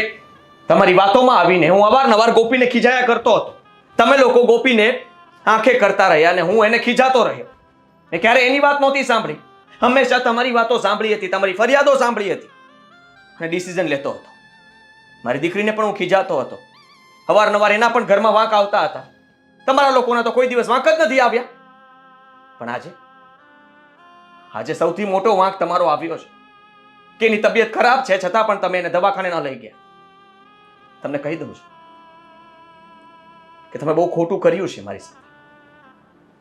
તમારી વાતોમાં આવીને હું અવારનવાર ગોપીને ખીજાયા કરતો હતો. તમે લોકો ગોપીને આંખે કરતા રહ્યા અને હું એને ખીજાતો રહ્યો. એ ક્યારે એની વાત નહોતી સાંભળી. હંમેશા તમારી વાતો સાંભળી હતી, તમારી ફરિયાદો સાંભળી હતી અને ડિસિઝન લેતો હતો. મારી દીકરીને પણ હું ખીજાતો હતો. અવારનવાર એના પણ ઘરમાં વાંક આવતા હતા. તમારા લોકોના તો કોઈ દિવસ વાંક જ નથી આવ્યા. પણ આજે સૌથી મોટો વાંક તમારો આવ્યો છે કે એની તબિયત ખરાબ છે છતાં પણ તમે એને દવાખાને ન લઈ ગયા. તમને કહી દઉં છું કે તમે બહુ ખોટું કર્યું છે મારી સાથે.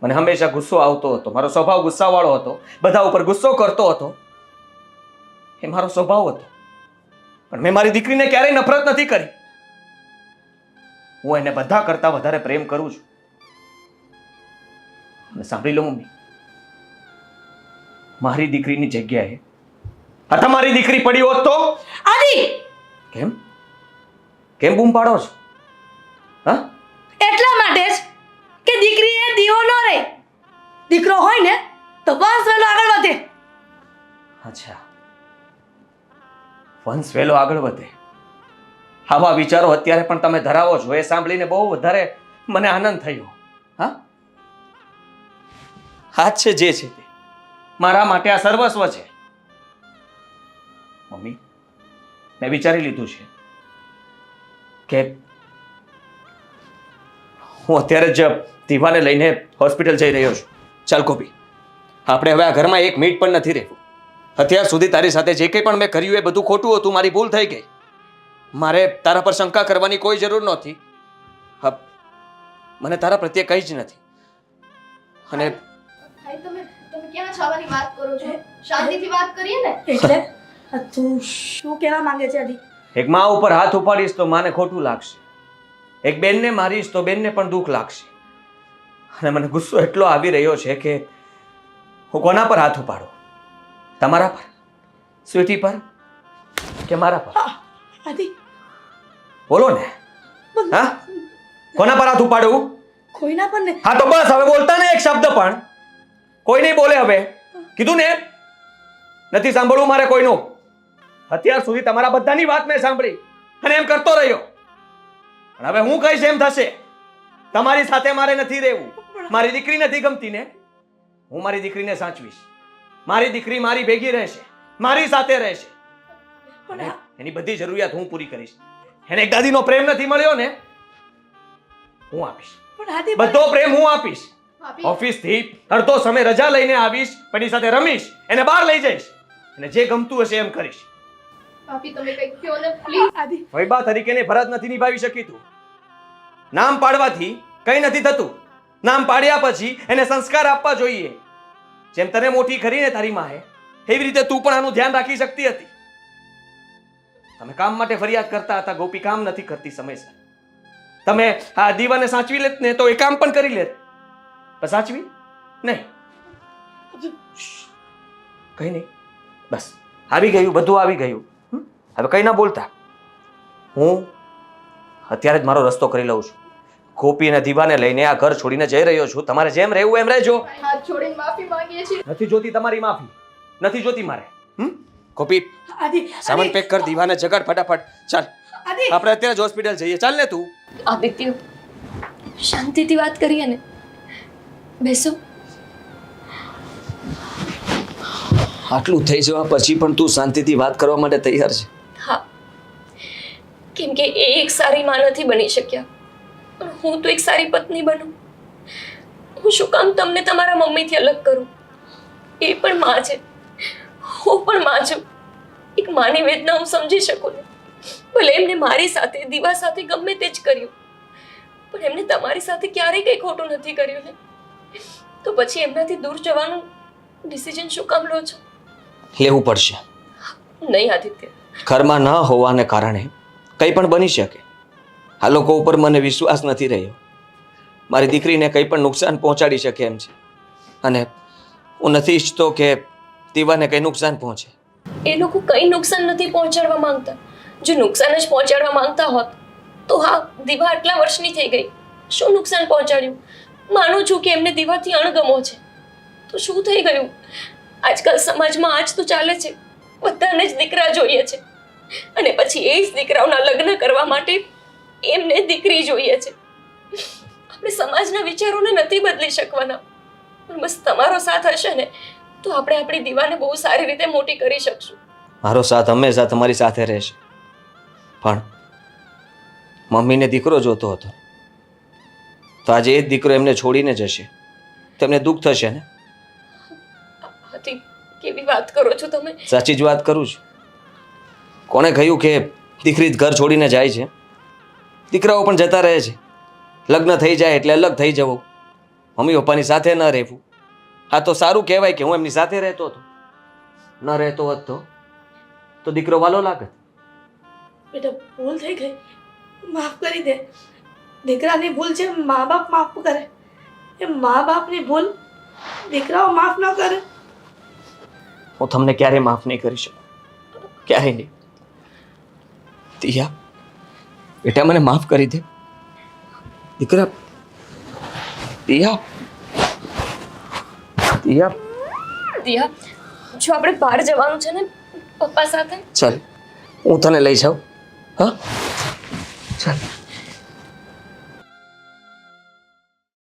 મને હંમેશા ગુસ્સો આવતો હતો. મારો સ્વભાવ ગુસ્સાવાળો હતો. બધા ઉપર ગુસ્સો કરતો હતો. એ મારો સ્વભાવ હતો. પણ મેં મારી દીકરીને ક્યારેય નફરત નથી કરી. હું એને બધા કરતા વધારે પ્રેમ કરું છું. અને સાંભળી લો મમ્મી, મારી દીકરીની જગ્યાએ આ તમારી દીકરી પડી હોત તો. આદિ, કેમ કેમ બૂમ પાડો છો? હા, એટલા માટે જ કે દીકરી એ દીવો ન રહે. દીકરો હોય ને તો વંશ વેલો આગળ વધે. અચ્છા, વંશ વેલો આગળ વધે. આવા વિચારો અત્યારે પણ તમે ધરાવો છો. એ સાંભળીને બહુ વધારે મને આનંદ થયો. હા, હાથ છે જે છે તે મારા માટે આ સર્વસ્વ છે. મમ્મી, મેં વિચારી લીધું છે કે હું અત્યારે જ દીવાને લઈને હોસ્પિટલ જઈ રહ્યો છું. ચાલ ગોપી, આપણે હવે આ ઘરમાં એક મિનિટ પણ નથી રહેવું. અત્યાર સુધી તારી સાથે જે કંઈ પણ મેં કર્યું એ બધું ખોટું હતું. મારી ભૂલ થઈ ગઈ. મારે તારા પર શંકા કરવાની કોઈ જરૂર નહોતી. હા, મને તારા પ્રત્યે કંઈ જ નથી. અને ભાઈ તમે ક્યાં છાવાની વાત કરો છો? શાંતિથી વાત કરીએ ને. એટલે તું શું કહેવા માંગે છે આદિ? એક મા ઉપર હાથ ઉપાડીશ તો માને ખોટું લાગશે. એક બેનને મારીશ તો બેનને પણ દુઃખ લાગશે. અને મને ગુસ્સો એટલો આવી રહ્યો છે કે હું કોના પર હાથ ઉપાડું? તમારા પર, સ્વીટી પર કે મારા પર? આદિ, બોલો ને. હા, કોના પર હાથ ઉપાડું? કોઈના પર ને. હા તો બસ, હવે બોલતા ને એક શબ્દ પણ. કોઈ નહીં બોલે. હવે કીધું ને, નથી સાંભળવું મારે કોઈનું. અત્યાર સુધી તમારા બધાની વાત મેં સાંભળી અને એમ કરતો રહ્યો. પણ હવે હું કહીશ એમ થશે. તમારી સાથે મારે નથી રહેવું. મારી દીકરી નથી ગમતી ને, હું મારી દીકરીને સાચવીશ. મારી દીકરી મારી ભેગી રહેશે, મારી સાથે રહેશે. અને એની બધી જરૂરિયાત હું પૂરી કરીશ. એને એક દાદીનો પ્રેમ નથી મળ્યો ને, હું આપીશ. પણ આદિ, બધો પ્રેમ હું આપીશ. ઓફિસથી અડધો સમય રજા લઈને આવીશ, પણ એની સાથે રમીશ, એને બહાર લઈ જઈશ અને જે ગમતું હશે એમ કરીશ. ભાભી તમે કંઈક કહો ને પ્લીઝ. આદિ, વૈબા તરીકેની ફરજ નથી નિભાવી શકી તું. નામ પાડવાથી કંઈ નથી થતું. નામ પાડ્યા પછી એને સંસ્કાર આપવા જોઈએ. જેમ તને મોટી કરીને તારી માએ, એવી રીતે તું પણ આનું ધ્યાન રાખી શકતી હતી. તમે કામ માટે ફરિયાદ કરતા હતા, ગોપી કામ નથી કરતી સમયસર. તમે આ દીવાને સાચવી લેત ને તો એ કામ પણ કરી લેત. પણ સાચવી નહીં. કઈ નહીં, બસ આવી ગયું, બધું આવી ગયું. હવે કઈ ના બોલતા. હું અત્યારે જ મારો રસ્તો કરી લઉં છું. ગોપી અને દીવાને લઈને આ ઘર છોડીને જઈ રહ્યો છું. તમારે જેમ રહેવું એમ રહેજો. હાથ છોડીને માફી માંગીએ છીએ. નથી જોતી તમારી માફી, નથી જોતી મારે. ગોપી આદિ સામાન પેક કર, દીવાને જગાડ ફટાફટ. ચાલ આદિ આપણે અત્યારે જ હોસ્પિટલ જઈએ. ચાલ ને તું. આદિત્ય, શાંતિથી વાત કરીએ ને. બેસો. આટલું થઈ જવા પછી પણ તું શાંતિથી વાત કરવા માટે તૈયાર છે? હા, કેમ કે એ એક સારી માં નથી બની શક્યા, પણ હું તો એક સારી પત્ની બનું. હું શું કામ તમને તમારા મમ્મીથી અલગ કરું? એ પણ માં છે, હું પણ માં છું. એક માની વેદના હું સમજી શકું ને. ભલે એમને મારી સાથે, દીવા સાથે ગમે તે જ કર્યું, પણ એમને તમારી સાથે ક્યારેય કંઈ ખોટું નથી કર્યું ને. તો પછી એમનાથી દૂર જવાનું ડિસિઝન શું કામ લો છો? લેવું પડશે. નહીં આદિત્ય, ઘરમાં ન હોવાને કારણે કંઈ પણ બની શકે. આ લોકો ઉપર મને વિશ્વાસ નથી રહ્યો. મારી દીકરીને કંઈ પણ નુકસાન પહોંચાડી શકે એમ છે, અને હું નથી ઈચ્છતો કે દીવાને કંઈ નુકસાન પહોંચે. એ લોકો કંઈ નુકસાન નથી પહોંચાડવા માંગતા. જો નુકસાન જ પહોંચાડવા માંગતા હોત તો હા, દીવા આટલા વર્ષની થઈ ગઈ, શું નુકસાન પહોંચાડ્યું? માનું છું કે એમને દીવાથી અણગમો છે, તો શું થઈ ગયું? આજકાલ સમાજમાં આજ તો ચાલે છે, બધાને જ દીકરા જોઈએ છે, અને પછી એ જ દીકરાઓના લગ્ન કરવા માટે એમને દીકરી જોઈએ છે. આપણે સમાજના વિચારોને નથી બદલી શકવાના, પણ બસ તમારો સાથ હશે ને તો આપણે આપણી દીવાને બહુ સારી રીતે મોટી કરી શકશું. મારો સાથ હંમેશા તમારી સાથે રહેશે, પણ મમ્મીને દીકરો જોતો હતો, તો આજે એ જ દીકરો એમને છોડીને જશે, તેમને દુઃખ થશે ને. હતી કેવી વાત કરો છો તમે? સાચી જ વાત કરું છું. કોણે કહ્યું કે દીકરી જ ઘર છોડીને જાય છે? દીકરાઓ પણ જતા રહે છે. લગ્ન થઈ જાય એટલે અલગ થઈ જવું, મમ્મી પપ્પાની સાથે ન રહેવું. આ તો સારું કહેવાય કે હું એમની સાથે રહેતો હતો. ન રહેતો હોત તો દીકરો વાલો લાગત. બેટા ભૂલ થઈ ગઈ, માફ કરી દે. દીકરાની ભૂલ છે, મા બાપ માફ કરે. એ મા બાપની ભૂલ દીકરાઓ માફ ન કરે. હું તમને ક્યારેય માફ નહીં કરી શકું, ક્યારેય નહીં. તિયા બેટા, મને માફ કરી દે. દીકરા, તિયા, તિયા. દિયા, જો આપણે બહાર જવાનું છે ને પપ્પા સાથે. ચાલ, હું તને લઈ જાઉં. હા, ચાલ.